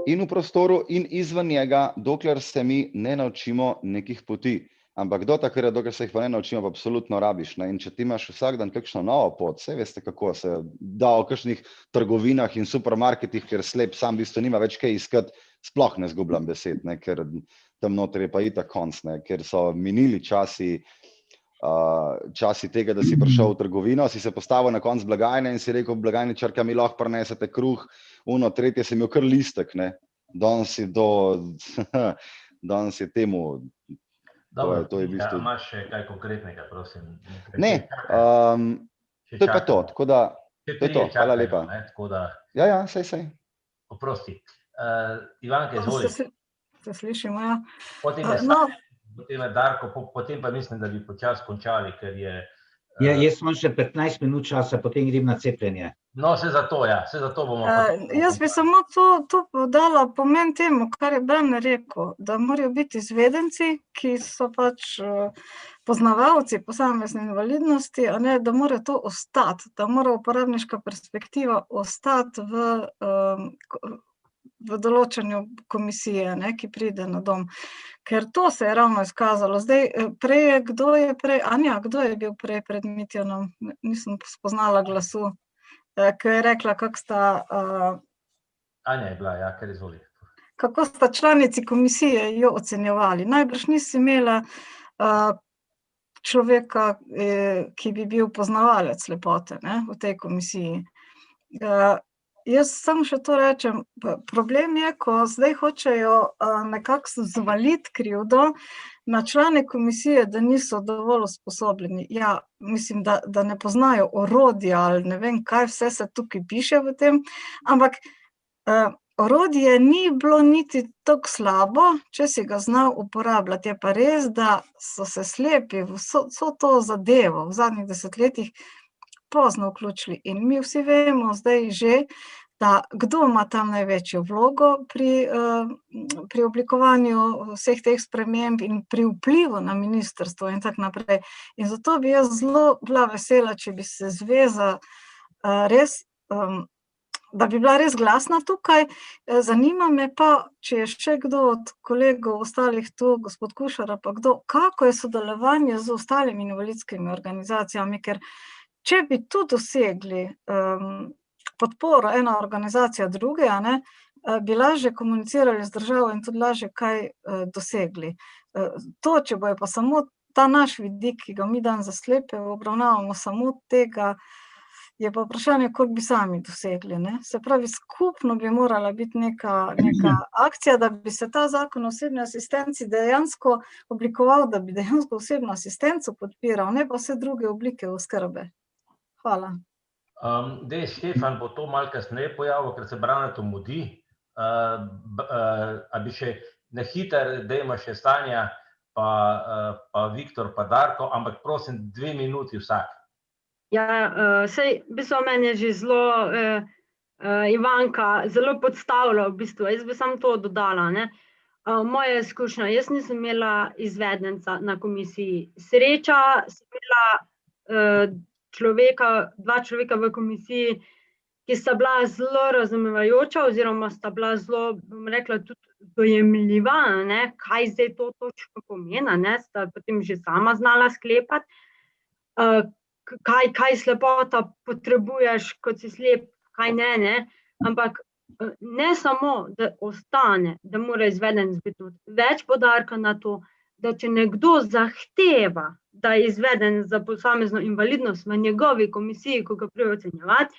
in v prostoru in izven njega, dokler se mi ne naučimo nekih poti. Ampak do takrat, dokler se jih pa ne naučimo, pa absolutno rabiš, ne? In če ti imaš vsak dan kakšno novo pot, saj veste, kako se da v kakšnih trgovinah in supermarketih, ker slep sam v bistvu nima več kaj iskati, sploh ne zgubljam besed, ne? Ker tam noter je pa itak konc, ne? Ker so minili časi tega, da si prišel v trgovino, si se postavil na konc blagajne in si rekel, blagajničarka, mi lahko prinesete kruh, tretje si imel kar listek, ne? Danes je temu... Dobro, imaš še kaj konkretnega, prosim? Ne, to je pa to, tako da, to je to, hvala lepa. Ja, sej. Oprosti. Ivanka, izvoli. Se slišimo, ja. Potem je Darko, potem pa mislim, da bi počasi končali, ker je... Jaz imam še 15 minut časa, potem grem na cepljenje. No, se zato bomo... Jaz bi samo to dala pomen temu, kar je Brane rekel, da morajo biti izvedenci, ki so pač poznavalci posamezne invalidnosti, a ne, da mora to ostati, da mora uporabniška perspektiva ostati v določanju komisije, ne, ki pride na dom. Ker to se je ravno izkazalo. Zdaj, kdo je bil prej pred Mitjanom? Nisem spoznala glasu. Ko je rekla, kako sta... Anja je bila, ja, ker izvoli. Kako sta članici komisije jo ocenjevali. Najbrž nisi imela človeka, ki bi bil poznavalec slepote, ne, v tej komisiji. Jaz samo še to rečem, problem je, ko zdaj hočejo nekako zvaliti krivdo na člane komisije, da niso dovolj usposobljeni. Ja, mislim, da ne poznajo orodja ali ne vem, kaj vse se tukaj piše v tem, ampak orodje ni bilo niti tako slabo, če si ga znal uporabljati. Je pa res, da so se slepi v vso to zadevo v zadnjih desetletjih pozno vključili. In mi vsi vemo zdaj že, da kdo ima tam največjo vlogo pri oblikovanju vseh teh sprememb in pri vplivu na ministrstvo in tako naprej. In zato bi jaz zelo bila vesela, če bi se zveza res, da bi bila res glasna tukaj. Zanima me pa, če je še kdo od kolegov ostalih tu, gospod Kušar, pa kdo, kako je sodelovanje z ostalimi invalidskimi organizacijami, ker če bi tu dosegli podporo ena organizacija druge, bi lažje komunicirali z državo in tudi lažje kaj dosegli. To, če bojo pa samo ta naš vidik, ki ga mi dan za slepe obravnavamo, samo tega, je pa vprašanje, koliko bi sami dosegli. Se pravi, skupno bi morala biti neka akcija, da bi se ta zakon o osebni asistenci dejansko oblikoval, da bi dejansko osebno asistenco podpiral, ne pa vse druge oblike oskrbe. Hvala. Štefan bo to malo kasneje pojavil, ker se Branetu mudi. A bi še na hiter, dajmo še Stanja, pa Viktor, pa Darko, ampak prosim 2 minuti vsak. Ja, sej, v bistvu meni je že zelo Ivanka zelo podstavila, v bistvu, jaz bi samo to dodala, moja izkušnja, jaz nisem imela izvedenca na komisiji. Sreča sem imela dva človeka v komisiji, ki sta bila zelo razumevajoča oziroma sta bila zelo, bom rekla, tudi dojemljiva, kaj zdaj to točno pomeni, sta potem že sama znala sklepati, kaj slepota potrebuješ, kot si slep, kaj ne, ampak ne samo, da ostane, da mora izvedenec biti več poudarka na to, da če nekdo zahteva, da je izvedenec za posamezno invalidnost v njegovi komisiji, ko ga pride ocenjevati,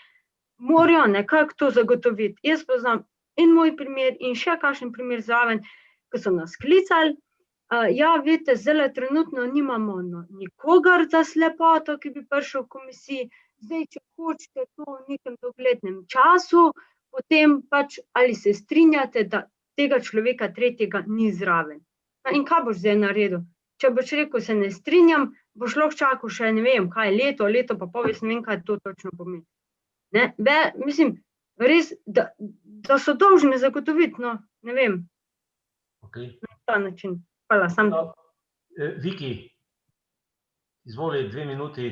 morajo nekako to zagotoviti. Jaz poznam in moj primer in še kakšen primer zraven, ko so nas klicali. Ja, vidite, zdaj trenutno nimamo nikogar za slepoto, ki bi prišel v komisiji. Zdaj, če hočete to v nekem doglednem času, potem pač ali se strinjate, da tega človeka tretjega ni zraven. In kaj boš zdaj naredil? Če boš rekel, se ne strinjam, boš lahko čakal še, ne vem, kaj leto pa pol, jaz ne vem, kaj to točno pomeni. Mislim, res, da so dolžni zagotoviti, ne vem, na ta način. Hvala, sam. Viki, izvoli 2 minuti.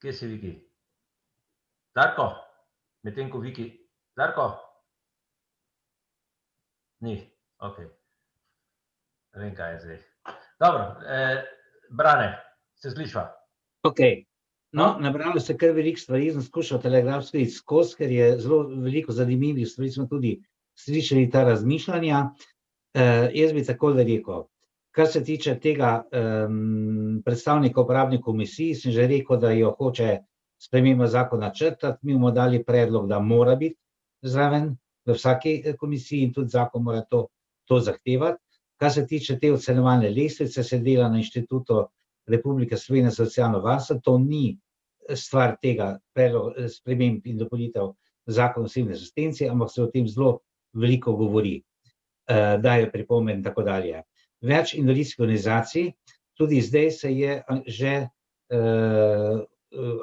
Kje si, Viki? Darko? Medtem ko Viki... Darko? Ni, okej. Ne vem, kaj je zdaj. Dobro, Brane, se slišva? Okej. No, nabralo se kar veliko stvari, sem skušal telegrafsko iti skozi, ker je zelo veliko zanimivih stvari, smo tudi slišali ta razmišljanja. Jaz bi takole rekel, kar se tiče tega predstavnika upravne komisije, sem že rekel, da jo hoče spremembo zakona črtati, mi bomo dali predlog, da mora biti zraven v vsaki komisiji in tudi zakon mora to zahtevati. Kar se tiče te ocenjevalne lestvice, se dela na Inštitutu Republike Slovenije za socialno varstvo, to ni stvar tega sprememb in dopolnitev zakona o osebni asistenci, ampak se o tem zelo veliko govori, daje pripombe in tako dalje. Več invalidskih organizacij, tudi zdaj se je že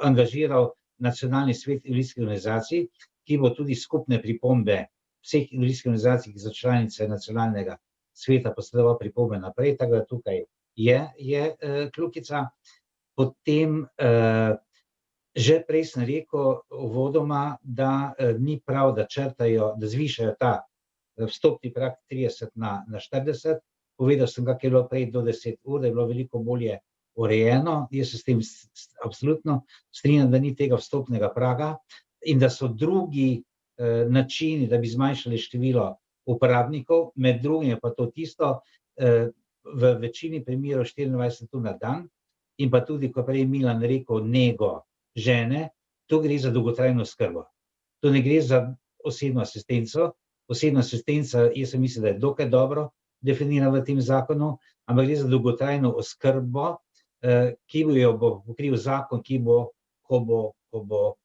angažiral Nacionalni svet invalidskih organizacij, ki bo tudi skupne pripombe vseh invalidskih organizacij, ki so članice nacionalnega sveta, posredoval pripombe naprej, tako da tukaj je kljukica. Potem že prej sem rekel uvodoma, da ni prav, da črtajo, da zvišajo ta vstopni prag 30 na 40. Povedal sem, kak je bilo prej do 10 ur, da je bilo veliko bolje urejeno. Jaz se s tem absolutno strinjam, da ni tega vstopnega praga in da so drugi načini, da bi zmanjšali število uporabnikov, med drugim je pa to tisto, v večini primerov 24 ur na dan in pa tudi, ko prej Milan rekel, nego žene, tu gre za dolgotrajno oskrbo. Tu ne gre za osebno asistenco. Osebna asistenca, jaz mislim, da je dokaj dobro definirana v tem zakonu, ampak gre za dolgotrajno oskrbo, ki jo bo pokril zakon, ki bo, ko bo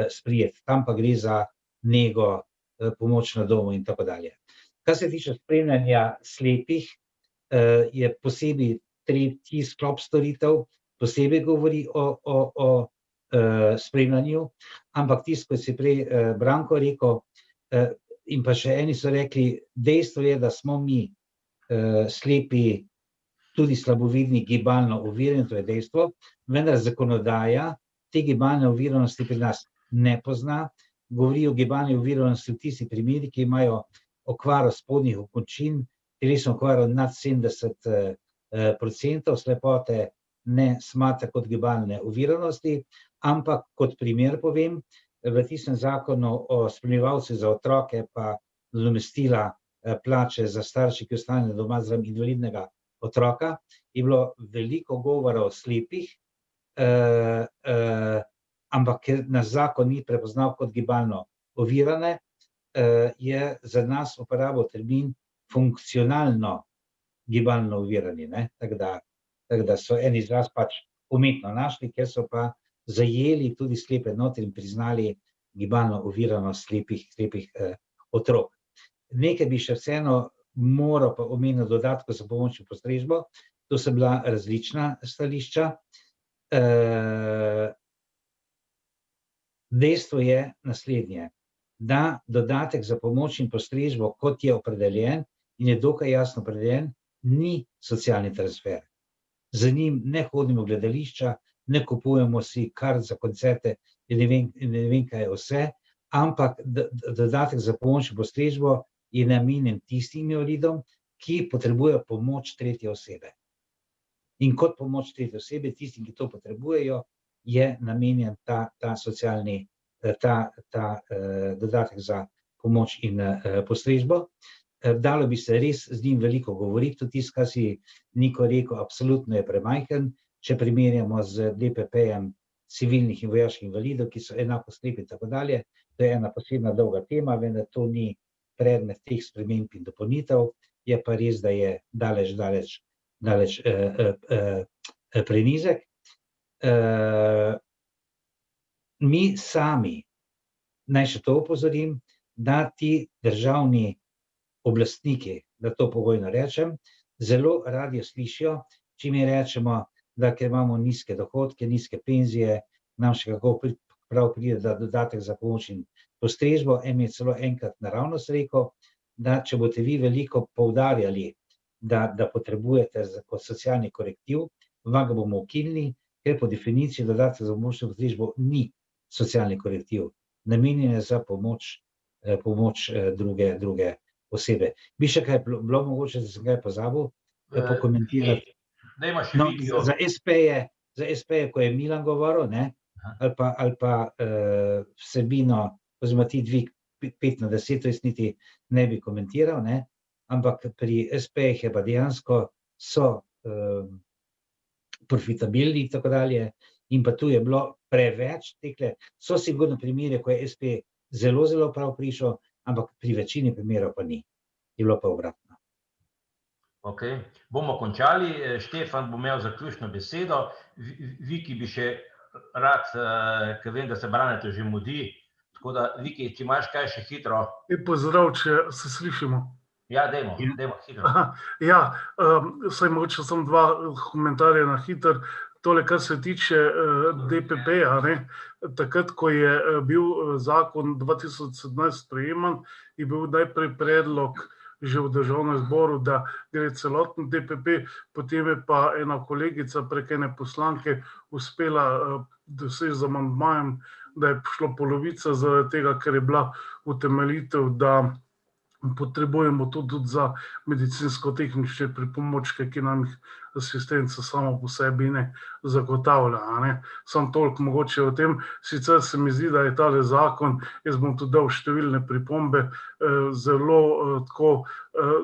sprejeti. Tam pa gre za nego, pomoč na domu in tako dalje. Kar se tiče spremljanja slepih, je posebej tretji sklop storitev, posebej govori o spremljanju, ampak tisto, kot si prej Branko rekel, in pa še eni so rekli, dejstvo je, da smo mi slepi, tudi slabovidni, gibalno ovirani, to je dejstvo, vendar zakonodaja te gibalne oviranosti pri nas ne pozna, govori o gibalni oviranosti v tisti primeri, ki imajo okvaro spodnjih okončin, telesno okvaro nad 70%, slepote ne smatra kot gibalne oviranosti, ampak kot primer povem, v tistem zakonu o spremljevalcih za otroke pa nadomestila plače za starše, ki ostanejo doma zaradi invalidnega otroka, je bilo veliko govora o slepih, ampak ker nas zakon ni prepoznal kot gibalno ovirane, je za nas uporabil termin funkcionalno gibalno ovirani, ne, tako da so en izraz pač umetno našli, ker so pa zajeli tudi slepe noter in priznali gibalno oviranost slepih otrok. Nekaj bi še vseeno moral pa omeniti dodatkov za pomoč in postrežbo, to so bila različna stališča. Dejstvo je naslednje, da dodatek za pomoč in postrežbo, kot je opredeljen in je dokaj jasno opredeljen, ni socialni transfer. Z njim ne hodimo v gledališča, ne kupujemo si kart za koncerte in ne vem kaj vse, ampak dodatek za pomoč in postrežbo je namenjen tistim invalidom, ki potrebujejo pomoč tretje osebe. In kot pomoč tretje osebe, tistim, ki to potrebujejo, je namenjen ta socialni, dodatek za pomoč in postrežbo. Dalo bi se res z njim veliko govoriti, tudi tisto, kar si Niko rekel, absolutno je premajhen, če primerjamo z DPP-jem civilnih in vojaških invalidov, ki so enako slepi in tako dalje, to je ena posebna dolga tema, vendar to ni predmet teh sprememb in dopolnitev, je pa res, da je daleč prenizek. Mi sami, naj še to opozorim, da ti državni oblastniki, da to pogojno rečem, zelo radi slišijo, če mi rečemo, da ker imamo nizke dohodke, nizke penzije, nam še kako prav pride, da dodatek za pomoč in postrežbo. En je celo enkrat naravnost rekel, da če boste vi veliko poudarjali, da potrebujete kot socialni korektiv, vam ga bomo ukinili, ker po definiciji dodatek za pomoč in postrežbo ni socialni korektiv, namenjen je za pomoč druge osebe. Bi še kaj bilo mogoče, da sem kaj pozabil pokomentirati? No, za SP-je, ko je Milan govoril, ne, ali pa vsebino, oziroma ti dvig 5 na 10, to jaz niti ne bi komentiral, ne, ampak pri SP-jih je pa dejansko so profitabilni in tako dalje, in pa tu je bilo preveč tekle, so sigurno primere, ko je SP zelo prav prišel, ampak pri večini primerov pa ni, je bilo pa obratno. Ok, bomo končali. Štefan bo imel zaključno besedo. Viki bi še rad, ker vem, da se Branete že mudi, tako da Viki, če imaš kaj še hitro. Pozdrav, če se slišimo. Ja, dajmo hitro. Ja, saj mogoče samo 2 komentarja na hitro. Tole, kar se tiče DPP-ja, takrat, ko je bil zakon 2017 sprejeman, je bil najprej predlog že v Državnem zboru, da gre celoten DPP, potem je pa ena kolegica prek ene poslanke uspela doseči z amandmajem, da je šlo polovica zaradi tega, ker je bila utemeljitev, da potrebujemo to tudi za medicinsko-tehnične pripomočke, ki nam jih asistenca samo po sebi ne zagotavlja. Samo toliko mogoče o tem. Sicer se mi zdi, da je tale zakon, jaz bom tudi dal številne pripombe, zelo tako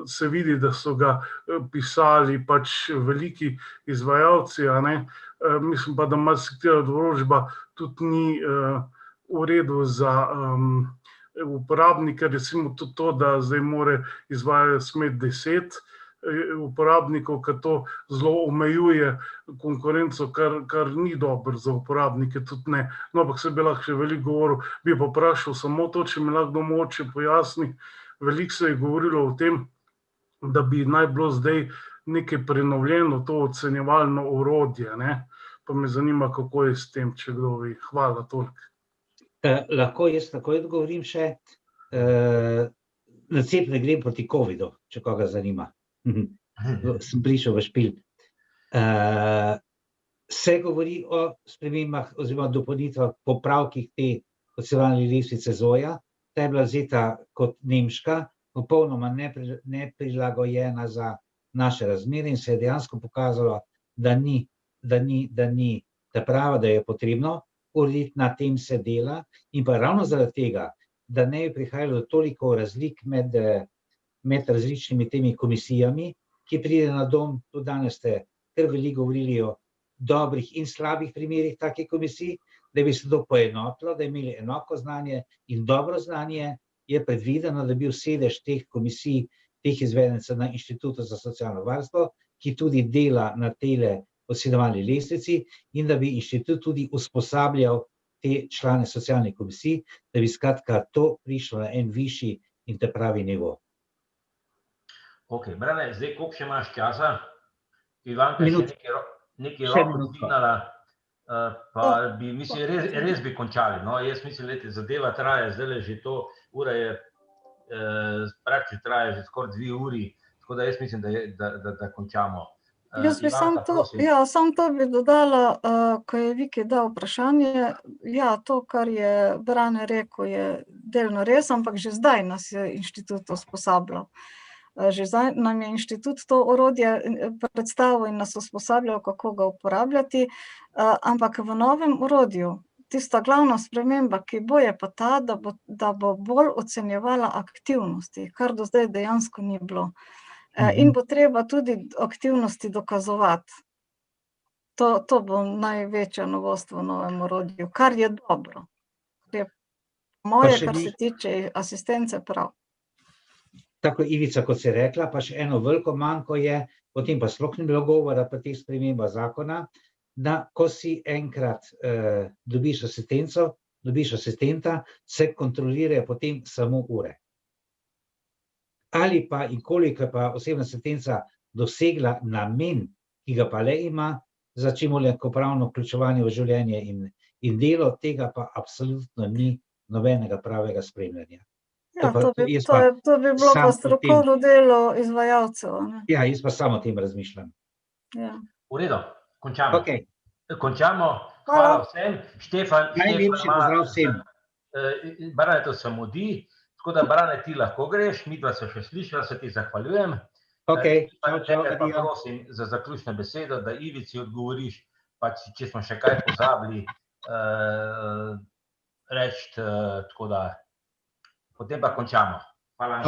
se vidi, da so ga pisali pač veliki izvajalci, mislim pa, da marsikatera določba tudi ni v redu za uporabnike, recimo tudi to, da zdaj more izvajalec imeti 10 uporabnikov, ker to zelo omejuje konkurenco, kar ni dobro za uporabnike, tudi ne. No, ampak se bi lahko še veliko govoril, bi pa vprašal samo to, če mi lahko mogoče pojasni. Veliko se je govorilo o tem, da bi naj bilo zdaj nekaj prenovljeno to ocenjevalno orodje, ne? Pa me zanima, kako je s tem, če kdo ve. Hvala, toliko. Lahko jaz takoj odgovorim še. Na cepljenje grem proti covidu, če koga zanima. Sem prišel v špil. Se govori o spremembah oziroma dopolnitvah, popravkih te ocenjevalne lestvice ZOJA. Ta je bila vzeta kot nemška, popolnoma neprilagojena za naše razmere in se je dejansko pokazalo, da ni ta prava, da je potrebno urediti, na tem se dela in pa ravno zaradi tega, da ne bi prihajalo do toliko razlik med različnimi temi komisijami, ki pride na dom. Tudi danes ste kar veliko govorili o dobrih in slabih primerih takih komisij, da bi se to poenotilo, da bi imeli enako znanje in dobro znanje, je predvideno, da bi bil sedež teh komisij, teh izvedencev na Inštitutu za socialno varstvo, ki tudi dela na tele ocenjevalni lestvici in da bi inštitut tudi usposabljal te člane socialnih komisij, da bi skratka to prišlo na en višji in te pravi nivo. Ok, Brane, zdaj koliko še imaš časa? Ivanka še nekaj roko dvignala, pa bi, mislim, res bi končali, no, jaz mislim, da zadeva traja, zdaj že to, ura je, praktično traja že skoraj 2 uri, tako da jaz mislim, da končamo. Jaz bi samo to bi dodala, ko je Viki dal vprašanje, ja, to, kar je Brane rekel, je delno res, ampak že zdaj nas je inštitut usposabljal. Že zdaj nam je inštitut to orodje predstavil in nas usposabljal, kako ga uporabljati, ampak v novem orodju, tista glavna sprememba, ki bo, je pa ta, da bo bolj ocenjevala aktivnosti, kar do zdaj dejansko ni bilo. In bo treba tudi aktivnosti dokazovati. To bo največja novost v novem orodju, kar je dobro. Moje, kar se tiče asistence, prav. Tako, Ivica, kot si rekla, pa še eno veliko manjko je, potem pa sploh ni bilo govora pri teh spremembah zakona, da ko si enkrat dobiš asistenta, se kontrolirajo potem samo ure. Ali pa in koliko je pa osebna asistenca dosegla namen, ki ga pa le ima, za čim enakopravno vključevanje v življenje in delo, tega pa absolutno ni nobenega pravega spremljanja. Ja, to bi bilo pa strokovno delo izvajalcev. Ja, jaz pa samo o tem razmišljam. V redu, končamo. Končamo, hvala vsem. Štefan, najlepši pozdrav vsem. Brane, to se mudi. Tako da, Brane, ti lahko greš, midva se še slišala, se ti zahvaljujem. Tebe pa prosim za zaključne besede, da Ivici odgovoriš, pa če smo še kaj pozabili reči, tako da potem pa končamo. Hvala.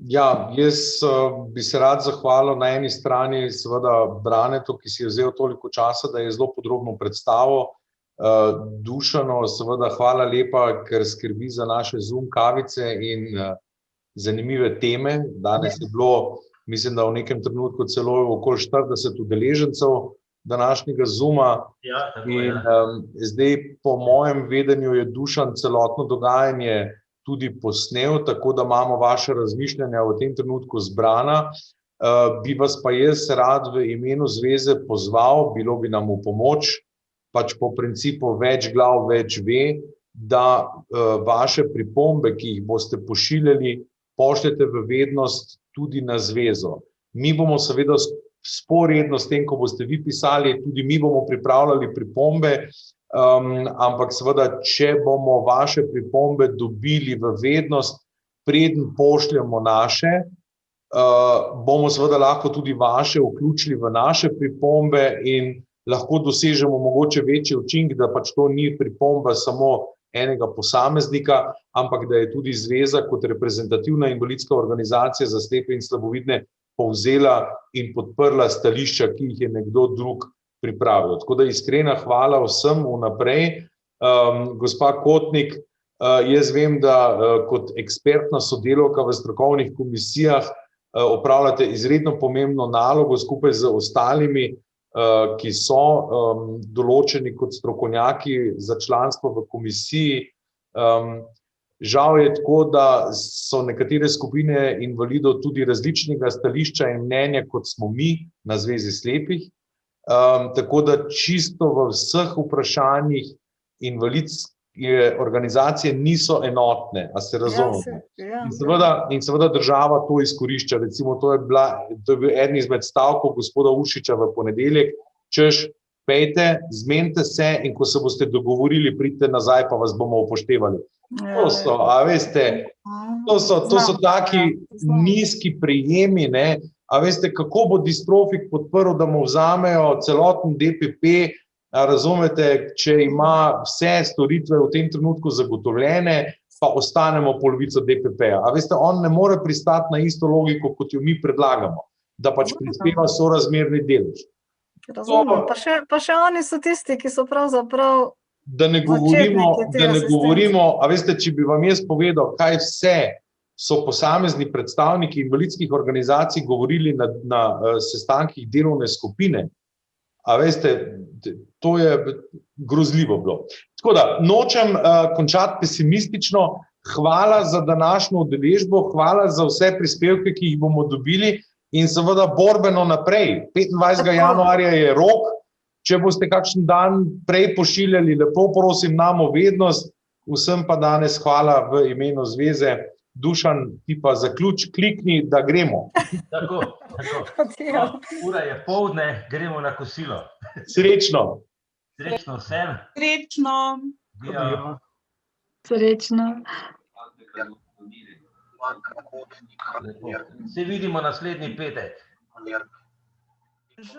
Ja, jaz bi se rad zahvalil na eni strani seveda Branetu, ki si je vzel toliko časa, da je zelo podrobno predstavil. Dušano, seveda hvala lepa, ker skrbi za naše Zoom kavice in zanimive teme. Danes je bilo, mislim, da v nekem trenutku celo okoli 40 udeležencev današnjega Zooma. In zdaj po mojem vedenju je Dušan celotno dogajanje tudi posnel, tako da imamo vaše razmišljanja v tem trenutku zbrana. Bi vas pa jaz rad v imenu zveze pozval, bilo bi nam v pomoč, pač po principu več glav, več ve, da vaše pripombe, ki jih boste pošiljali, pošljete v vednost tudi na zvezo. Mi bomo seveda sporedno s tem, ko boste vi pisali, tudi mi bomo pripravljali pripombe, ampak seveda, če bomo vaše pripombe dobili v vednost, preden pošljemo naše, bomo seveda lahko tudi vaše vključili v naše pripombe in lahko dosežemo mogoče večji učinek, da pač to ni pripomba samo enega posameznika, ampak da je tudi zveza kot reprezentativna invalidska organizacija za slepe in slabovidne povzela in podprla stališča, ki jih je nekdo drug pripravil. Tako da iskrena hvala vsem vnaprej. Gospa Kotnik, jaz vem, da kot ekspertna sodelavka v strokovnih komisijah opravljate izredno pomembno nalogo skupaj z ostalimi, ki so določeni kot strokovnjaki za članstvo v komisiji. Žal je tako, da so nekatere skupine invalidov tudi različnega stališča in mnenja, kot smo mi na Zvezi slepih. Tako da čisto v vseh vprašanjih invalidske organizacije niso enotne, a se razumemo. In seveda država to izkorišča. Recimo, to je bil eden izmed stavkov gospoda Ušiča v ponedeljek, češ, pejte, zmenite se in ko se boste dogovorili, pridite nazaj, pa vas bomo upoštevali. To so, a veste, to so taki nizki prijemi, ne. A veste, kako bo distrofik podprl, da mu vzamejo celoten DPP, razumete, če ima vse storitve v tem trenutku zagotovljene, pa ostanemo polovico DPP-ja. A veste, on ne more pristati na isto logiko, kot jo mi predlagamo, da pač prispeva sorazmerni delež. Razumem, pa še oni so tisti, ki so pravzaprav Da ne govorimo, a veste, če bi vam jaz povedal, kaj vse so posamezni predstavniki invalidskih organizacij govorili na sestankih delovne skupine, a veste, to je grozljivo bilo. Tako da, nočem končati pesimistično. Hvala za današnjo udeležbo, hvala za vse prispevke, ki jih bomo dobili in seveda borbeno naprej. 25. januarja je rok, če boste kakšen dan prej pošiljali, lepo prosim namo vednost, vsem pa danes hvala v imenu Zveze. Dušan, ti pa zaključ, klikni, da gremo. Tako. Ura je poldne, gremo na kosilo. Srečno. Srečno vsem. Srečno. Srečno. Se vidimo naslednji petek.